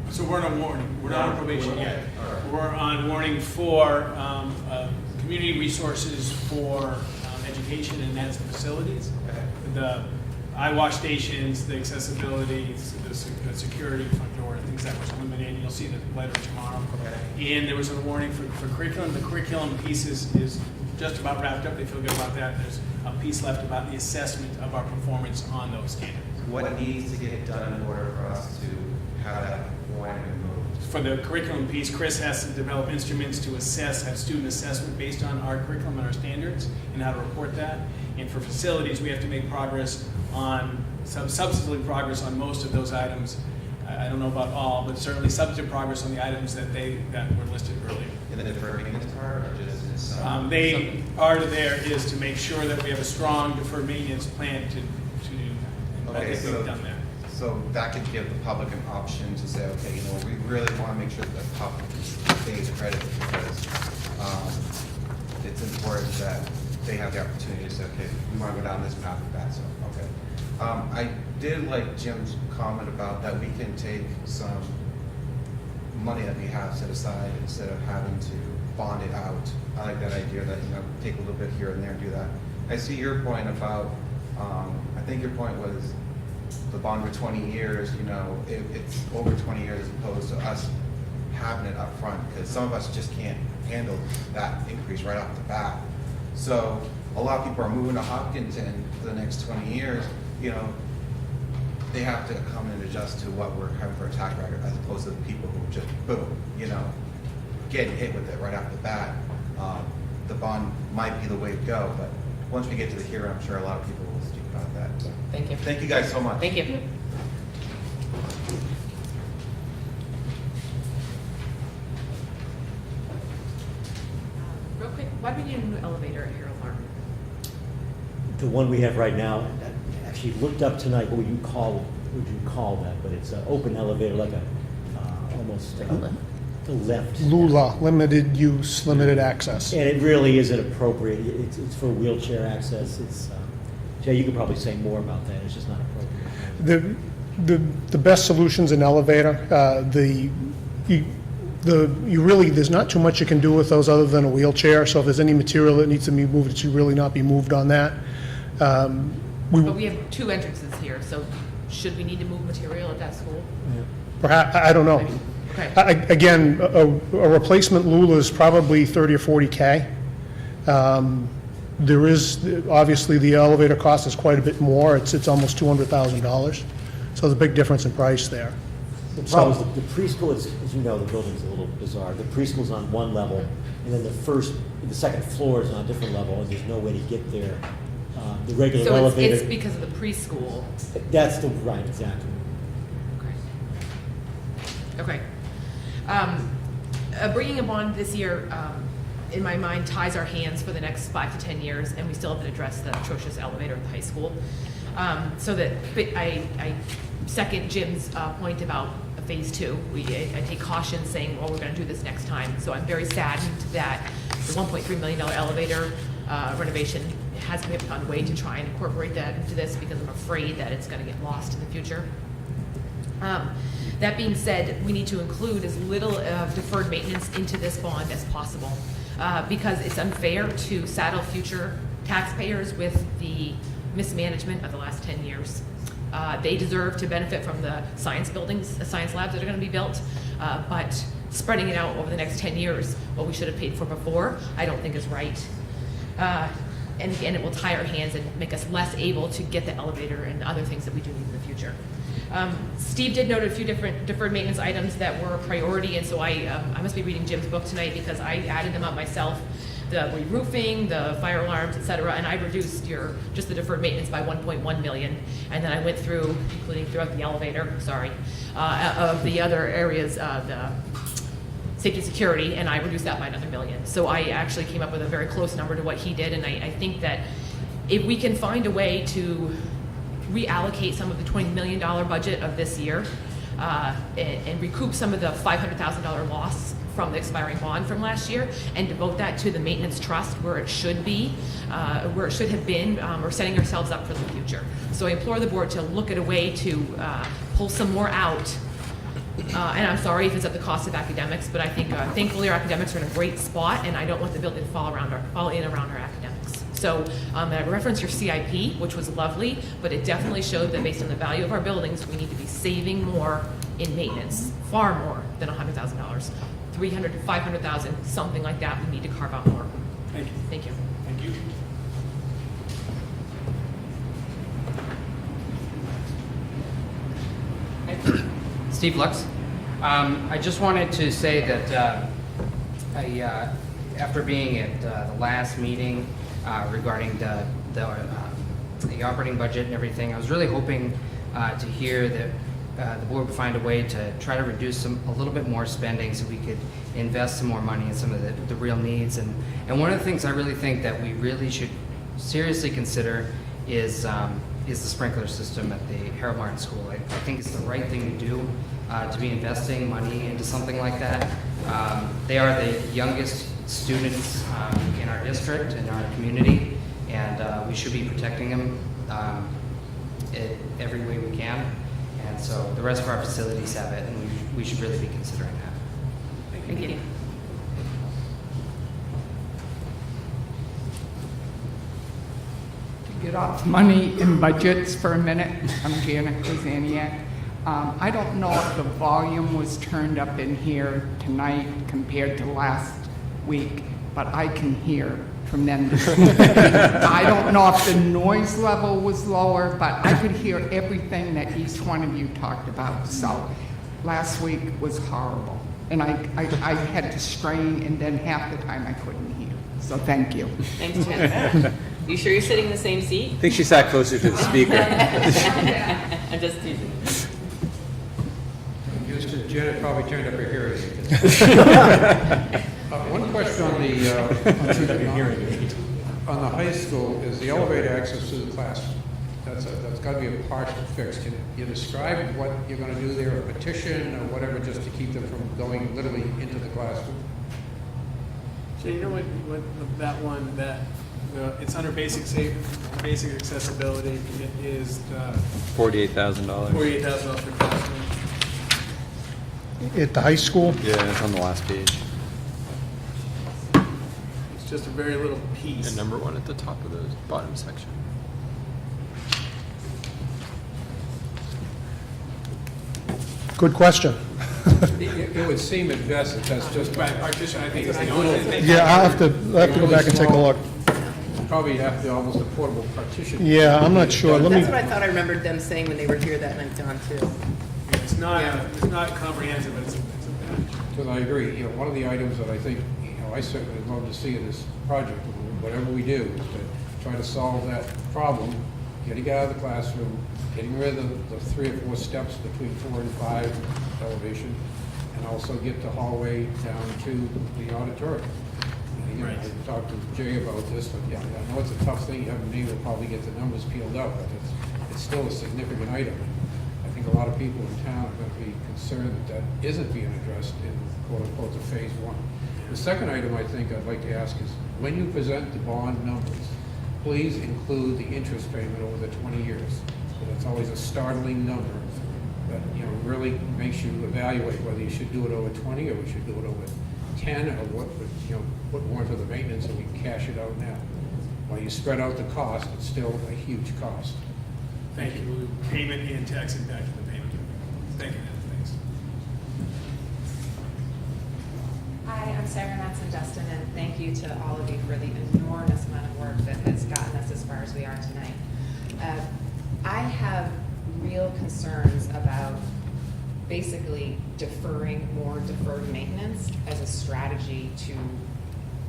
for? So we're on warning. We're not on probation yet. All right. We're on warning for community resources for education and that's the facilities. Okay. The eye-wash stations, the accessibility, the security front door, things that was eliminated. You'll see the letter tomorrow. Okay. And there was a warning for curriculum. The curriculum piece is just about wrapped up. They feel good about that. There's a piece left about the assessment of our performance on those standards. What needs to get done in order for us to have that warning removed? For the curriculum piece, Chris has to develop instruments to have student assessment based on our curriculum and our standards and how to report that. And for facilities, we have to make progress on, substantive progress on most of those items. I don't know about all, but certainly substantive progress on the items that were listed earlier. In the deferred maintenance part, or just in some? Part of there is to make sure that we have a strong deferred maintenance plan to do that. I Okay, think we've done that. So that could give the public an option to say, okay, we really want to make sure that the public stays accredited because it's important that they have the opportunity to say, okay, we want to go down this path with that, so, okay. I did like Jim's comment about that we can take some money that we have set aside instead of having to bond it out. I like that idea that, take a little bit here and there and do that. I see your point about, I think your point was the bond for 20 years, it's over 20 years as opposed to us having it up front because some of us just can't handle that increase right off the bat. So a lot of people are moving to Hopkinton for the next 20 years, you know, they have to come and adjust to what we're having for a tax bracket as opposed to the people who just, boom, you know, getting hit with it right off the bat. The bond might be the way to go, but once we get to the hearing, I'm sure a lot of people will speak about that. So, Thank you. thank you guys so much. Thank you. Real quick, why do we need a new elevator at Harold Martin? The one we have right now, I actually looked up tonight, what would you call that? But it's an open elevator, like a, almost the left. Lula, limited use, limited access. And it really isn't appropriate. It's for wheelchair access. It's, Jay, you could probably say more about that. It's just not appropriate. The best solution's an elevator. There's not too much you can do with those other than a wheelchair, so if there's any material that needs to be moved, it should really not be moved on that. But we have 2 entrances here, so should we need to move material at that school? Perhaps, I don't know. Okay. Again, a replacement Lula is probably 30 or 40K. There is, obviously, the elevator cost is quite a bit more. It's almost $200,000. So there's a big difference in price there. The problem is the preschool is, as you know, the building's a little bizarre. The preschool's on one level, and then the second floor is on a different level, and there's no way to get there. The regular So elevator. it's because of the preschool. That's the, right, exactly. Okay. Bringing a bond this year, in my mind, ties our hands for the next 5 to 10 years, and we still have to address the atrocious elevator at the high school. So that I second Jim's point about phase 2. I take caution saying, well, we're going to do this next time. So I'm very saddened that the $1.3 million elevator renovation hasn't found a way to try and incorporate that into this, because I'm afraid that it's going to get lost in the future. That being said, we need to include as little deferred maintenance into this bond as possible, because it's unfair to saddle future taxpayers with the mismanagement of the last 10 years. They deserve to benefit from the science buildings, science labs that are going to be built, but spreading it out over the next 10 years, what we should have paid for before, I don't think is right. And again, it will tie our hands and make us less able to get the elevator and other things that we do need in the future. Steve did note a few different deferred maintenance items that were a priority, and so I must be reading Jim's book tonight, because I added them up myself. The re-roofing, the fire alarms, et cetera, and I reduced just the deferred maintenance by 1.1 million. And then I went through, including throughout the elevator, of the other areas, the safety and security, and I reduced that by another $1 million. So I actually came up with a very close number to what he did, and I think that if we can find a way to reallocate some of the $20 million budget of this year and recoup some of the $500,000 loss from the expiring bond from last year, and devote that to the maintenance trust where it should be, where it should have been, we're setting ourselves up for the future. So I implore the board to look at a way to pull some more out. And I'm sorry if it's at the cost of academics, but I think thankfully our academics are in a great spot, and I don't want the building to fall in around our academics. So I referenced your CIP, which was lovely, but it definitely showed that based on the value of our buildings, we need to be saving more in maintenance, far more than $100,000. 300 to 500,000, something like that. We need to carve out more. Thank you. Thank you. Thank you. Steve Lux. I just wanted to say that after being at the last meeting regarding the operating budget and everything, I was really hoping to hear that the board would find a way to try to reduce a little bit more spending so we could invest some more money in some of the real needs. And one of the things I really think that we really should seriously consider is the sprinkler system at the Harold Martin School. I think it's the right thing to do to be investing money into something like that. They are the youngest students in our district, in our community, and we should be protecting them in every way we can. And so the rest of our facilities have it, and we should really be considering that. Thank you. To get off money and budgets for a minute, I'm Janet Kazaniak. I don't know if the volume was turned up in here tonight compared to last week, but I can hear from then. I don't know if the noise level was lower, but I could hear everything that each one of you talked about. So last week was horrible. And I had to strain, and then half the time I couldn't hear. So thank you. Thanks, Jen. You sure you're sitting in the same seat? I think she sat closer to the speaker. I'm just teasing. Janet probably turned up her hearing aid. One question on on the high school is the elevator access to the classroom. That's got to be a partial fix. Can you describe what you're going to do there, a petition or whatever, just to keep them from going literally into the classroom? So you know what it's under basic accessibility. It is $48,000. $48,000 per classroom. At the high school, Yeah, it's on the last page. It's just a very little piece. And number one at the top of the bottom section. good question. It would seem at best that that's just Right, partition, I think, is the only thing. Yeah, I'll have to go back and take a look. probably have to almost a portable partition. Yeah, I'm not sure. Let me, That's what I thought I remembered them saying when they were here that night, Don, too. It's not comprehensive, but it's a patch. Because I agree, one of the items that I think, I certainly would love to see in this project, whatever we do, is to try to solve that problem, getting out of the classroom, getting rid of the 3 or 4 steps between 4 and 5 elevation, and also get the hallway down to the auditorium. And, Right. I talked to Jay about this, but I know it's a tough thing, you have a name will probably get the numbers peeled out, but it's still a significant item. I think a lot of people in town are going to be concerned that that isn't being addressed in quote-unquote the phase 1. The second item I think I'd like to ask is, when you present the bond numbers, please include the interest payment over the 20 years. So that's always a startling number that, really makes you evaluate whether you should do it over 20 or we should do it over 10, or what would, put more into the maintenance so we can cash it out now. While you spread out the cost, it's still a huge cost. Thank you. Payment and tax impact of the payment. Thank you, thanks. Hi, I'm Sarah Matson-Justin, and thank you to all of you for the enormous amount of work that has gotten us as far as we are tonight. I have real concerns about basically deferring more deferred maintenance as a strategy to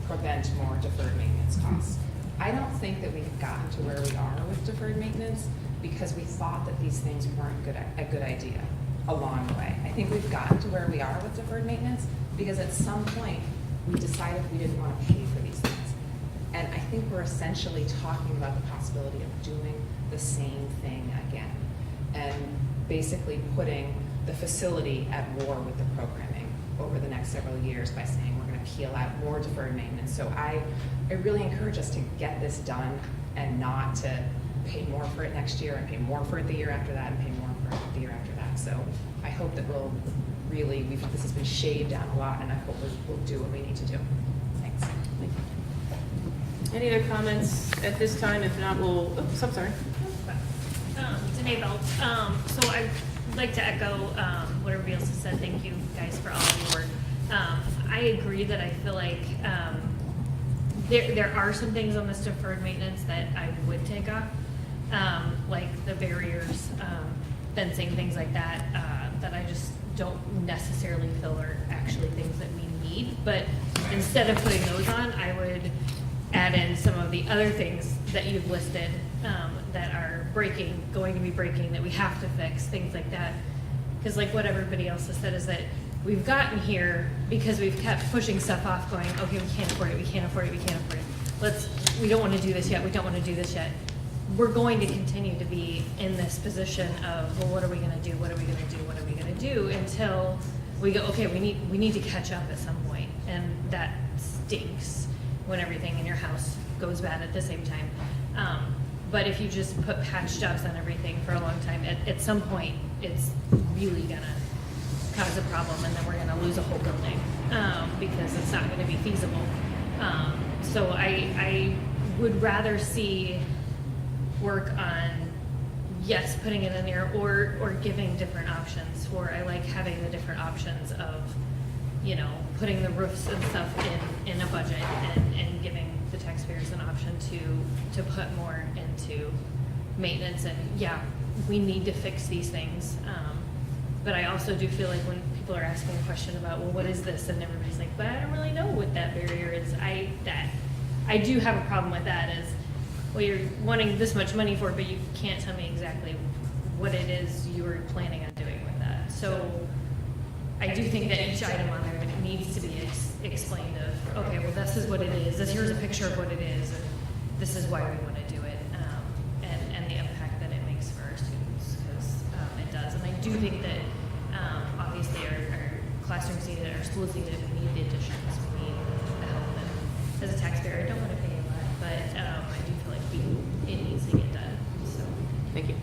prevent more deferred maintenance costs. I don't think that we've gotten to where we are with deferred maintenance because we thought that these things weren't a good idea along the way. I think we've gotten to where we are with deferred maintenance because at some point we decided we didn't want to pay for these things. And I think we're essentially talking about the possibility of doing the same thing again and basically putting the facility at war with the programming over the next several years by saying we're going to peel out more deferred maintenance. So I really encourage us to get this done and not to pay more for it next year and pay more for it the year after that and pay more for it the year after that. So I hope that we'll really, this has been shaved down a lot, and I hope we'll do what we need to do. Thanks. Any other comments at this time? If not, we'll, oops, I'm sorry. Danae Belt. So I'd like to echo what everybody else has said. Thank you guys for all of your work. I agree that I feel like there are some things on this deferred maintenance that I would take off, like the barriers, fencing, things like that, that I just don't necessarily feel are actually things that we need. But instead of putting those on, I would add in some of the other things that you've listed that are going to be breaking, that we have to fix, things like that. Because like what everybody else has said is that we've gotten here because we've kept pushing stuff off, going, okay, we can't afford it, we can't afford it, we can't afford it. We don't want to do this yet, we don't want to do this yet. We're going to continue to be in this position of, well, what are we going to do, what are we going to do, what are we going to do, until we go, okay, we need to catch up at some point. And that stinks when everything in your house goes bad at the same time. But if you just put patch jobs on everything for a long time, at some point, it's really gonna cause a problem, and then we're gonna lose a whole building because it's not gonna be feasible. So I would rather see work on, yes, putting it in there, or giving different options. I like having the different options of, putting the roofs and stuff in a budget and giving the taxpayers an option to put more into maintenance. And yeah, we need to fix these things. But I also do feel like when people are asking a question about, well, what is this? And everybody's like, but I don't really know what that barrier is. I do have a problem with that is, well, you're wanting this much money for it, but you can't tell me exactly what it is you were planning on doing with that. So I do think that each item on there needs to be explained of, okay, well, this is what it is. Here's a picture of what it is, and this is why we want to do it, and the impact that it makes for our students, because it does. And I do think that obviously our classrooms need it, our schools need it, we need the additions, we need the help. And as a taxpayer, I don't want to pay a lot, but I do feel like it needs to get done. So Thank you.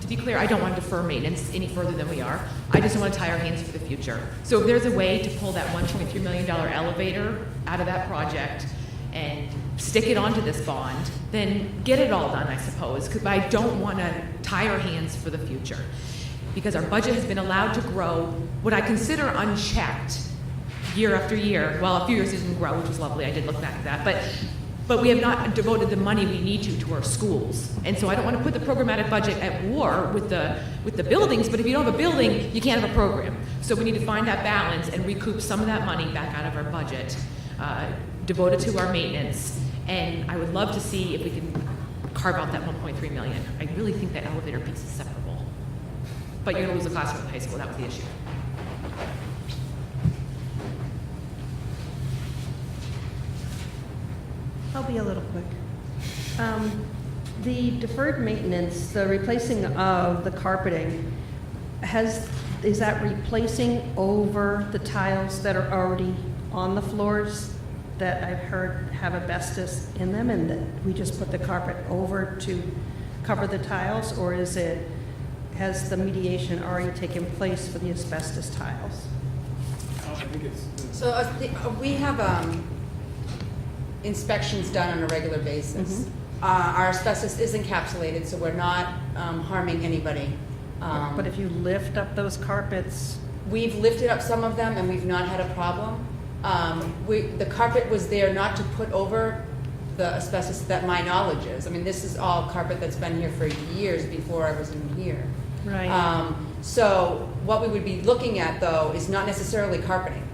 To be clear, I don't want to defer maintenance any further than we are. I just want to tie our hands for the future. So if there's a way to pull that $1.3 million elevator out of that project and stick it onto this bond, then get it all done, I suppose, because I don't want to tie our hands for the future. Because our budget has been allowed to grow what I consider unchecked year after year. Well, a few years it didn't grow, which was lovely. I did look back at that. But we have not devoted the money we need to our schools. And so I don't want to put the programmatic budget at war with the buildings, but if you don't have a building, you can't have a program. So we need to find that balance and recoup some of that money back out of our budget, devoted to our maintenance. And I would love to see if we can carve out that $1.3 million. I really think that elevator piece is separable. But you're going to lose a classroom in high school. That was the issue. I'll be a little quick. The deferred maintenance, the replacing of the carpeting, is that replacing over the tiles that are already on the floors that I've heard have asbestos in them, and that we just put the carpet over to cover the tiles, or has the mediation already taken place for the asbestos tiles? I think it's. So we have inspections done on a regular basis. Our asbestos is encapsulated, so we're not harming anybody. But if you lift up those carpets? We've lifted up some of them and we've not had a problem. The carpet was there not to put over the asbestos that my knowledge is. I mean, this is all carpet that's been here for years before I was in here. Right. So what we would be looking at, though, is not necessarily carpeting,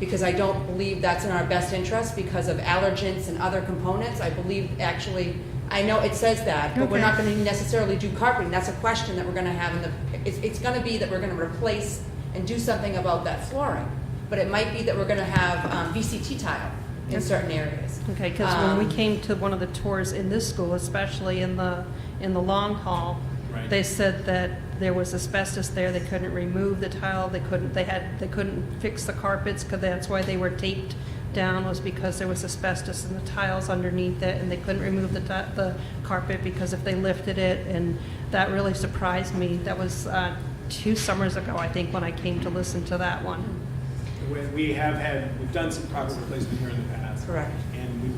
because I don't believe that's in our best interest because of allergens and other components. I believe, actually, I know it says that, but we're not going to necessarily do carpeting. That's a question that we're going to have in the, it's going to be that we're going to replace and do something about that flooring. But it might be that we're going to have VCT tile in certain areas. Okay, because when we came to one of the tours in this school, especially in the long hall, Right. they said that there was asbestos there. They couldn't remove the tile. They couldn't fix the carpets, because that's why they were taped down, was because there was asbestos in the tiles underneath it, and they couldn't remove the carpet because if they lifted it, and that really surprised me. That was 2 summers ago, I think, when I came to listen to that one. We've done some carpet replacement here in the past. Correct. And we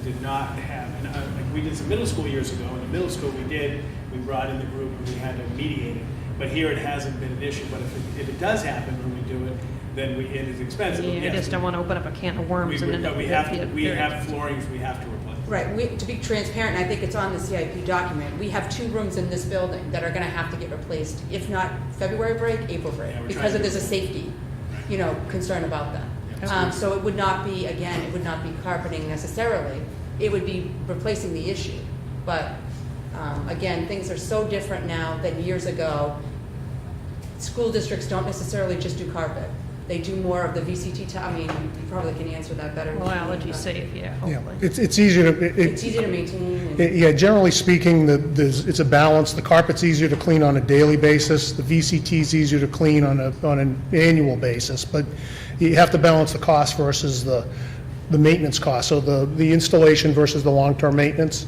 did not have, and like we did some middle school years ago. In the middle school we brought in the group and we had to mediate it. But here it hasn't been an issue. But if it does happen when we do it, then it is expensive. Yeah, I just don't want to open up a can of worms. We have floorings we have to replace. Right. To be transparent, and I think it's on the CIP document, we have 2 rooms in this building that are going to have to get replaced, if not February break, April break, because there's a safety, concern about them. So it would not be, again, it would not be carpeting necessarily. It would be replacing the issue. But again, things are so different now than years ago. School districts don't necessarily just do carpet. They do more of the VCT. I mean, you probably can answer that better. Well, allergy safe, yeah, hopefully. It's easier to. It's easier to maintain. Yeah, generally speaking, it's a balance. The carpet's easier to clean on a daily basis. The VCT is easier to clean on an annual basis. But you have to balance the cost versus the maintenance cost. So the installation versus the long-term maintenance.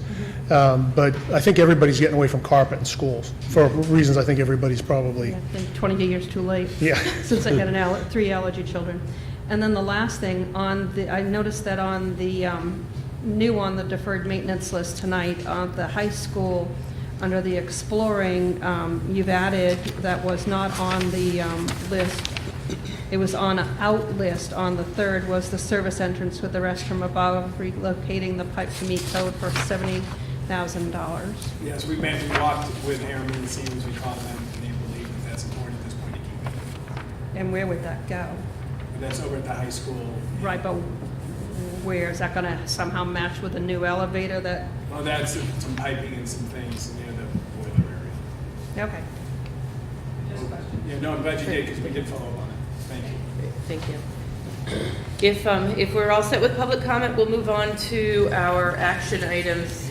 But I think everybody's getting away from carpet in schools for reasons I think everybody's probably. Yeah, I think 20 years too late. Yeah. Since I got 3 allergy children. And then the last thing, I noticed that on the new on the deferred maintenance list tonight, on the high school, under the exploring, you've added, that was not on the list, it was on an out list on the 3rd, was the service entrance with the restroom above, relocating the pipe to meet code for $70,000. Yes, we walked with Harriman and Siemens, we called them, and they believe that that's important at this point to keep it. And where would that go? And that's over at the high school. Right, but where, is that gonna somehow match with the new elevator that, Oh, that's some piping and some things near the boiler area. okay. Yeah, no, I'm glad you did, because we did follow up on it. Thank you. Thank you. If we're all set with public comment, we'll move on to our action items.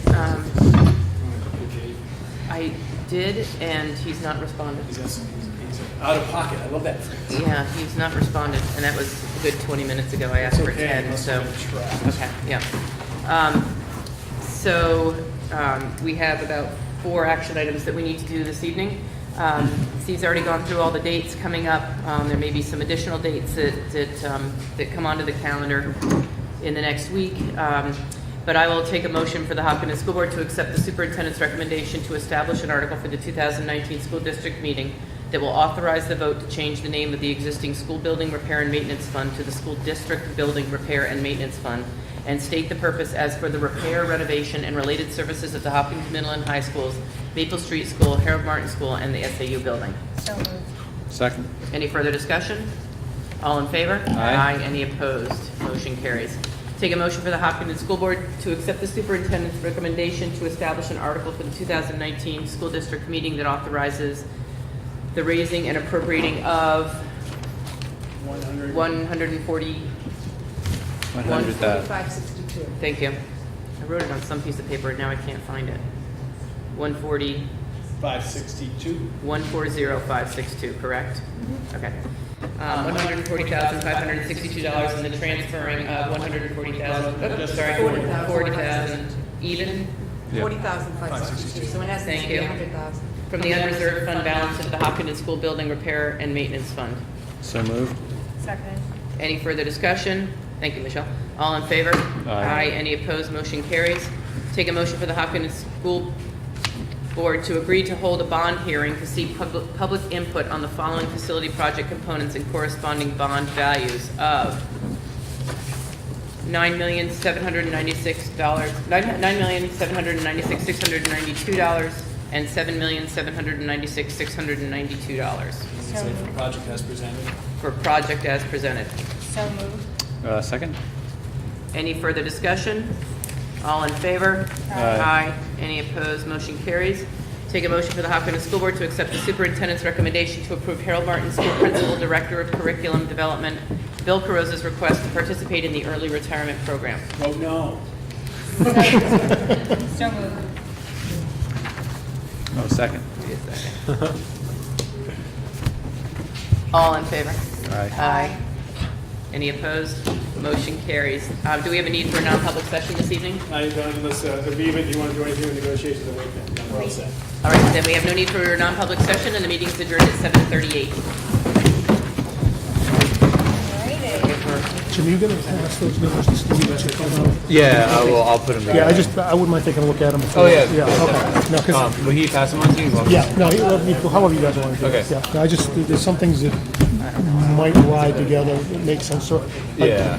I did, and he's not responded. He's out of pocket, I love that phrase. Yeah, he's not responded, and that was a good 20 minutes ago. I asked for 10, so. Okay, yeah. We have about 4 action items that we need to do this evening. Steve's already gone through all the dates coming up. There may be some additional dates that come onto the calendar in the next week. But I will take a motion for the Hopkinton School Board to accept the superintendent's recommendation to establish an article for the 2019 school district meeting that will authorize the vote to change the name of the existing school building repair and maintenance fund to the school district building repair and maintenance fund, and state the purpose as for the repair, renovation, and related services at the Hopkinton Middle and High Schools, Maple Street School, Harold Martin School, and the SAU building. So moved. Second. Any further discussion? All in favor? Aye. Any opposed? Motion carries. Take a motion for the Hopkinton School Board to accept the superintendent's recommendation to establish an article for the 2019 school district meeting that authorizes the raising and appropriating of 140. 100,000. 562. Thank you. I wrote it on some piece of paper, and now I can't find it. 140. 562. 140562, correct? Okay. $140,562 and the transferring of 140,000, oops, sorry, 40,000 even 40,562, so in essence, Thank it'd be you. 100,000. from the unreserved fund balance into the Hopkinton School Building Repair and Maintenance Fund. So moved. Second. Any further discussion? Thank you, Michelle. All in favor? Aye. Any opposed? Motion carries. Take a motion for the Hopkinton School Board to agree to hold a bond hearing to seek public input on the following facility project components and corresponding bond values of $9,796,692 and $7,796,692 Say for project as presented. for project as presented. So moved. Second. Any further discussion? All in favor? Aye. Any opposed? Motion carries. Take a motion for the Hopkinton School Board to accept the superintendent's recommendation to approve Harold Martin School Principal Director of Curriculum Development, Bill Carosa's request to participate in the early retirement program. Vote no. So moved. Oh, second. Wait a second. All in favor? Aye. Any opposed? Motion carries. Do we have a need for a non-public session this evening? I don't, unless, Aviva, do you want to do anything with negotiations or wait? No, we're all set. All right, then we have no need for a non-public session, and the meeting is adjourned at 7:38. Jim, you gonna pass those numbers to Steve and check them out? Yeah, I'll put them Yeah, I wouldn't mind taking a look at them. before- Oh, yeah. Yeah, okay. No, 'cause- will he pass them on to you? yeah, no, however you guys want to do it. Okay. Yeah, no, there's some things that might ride together, that make sense, so. like, Yeah.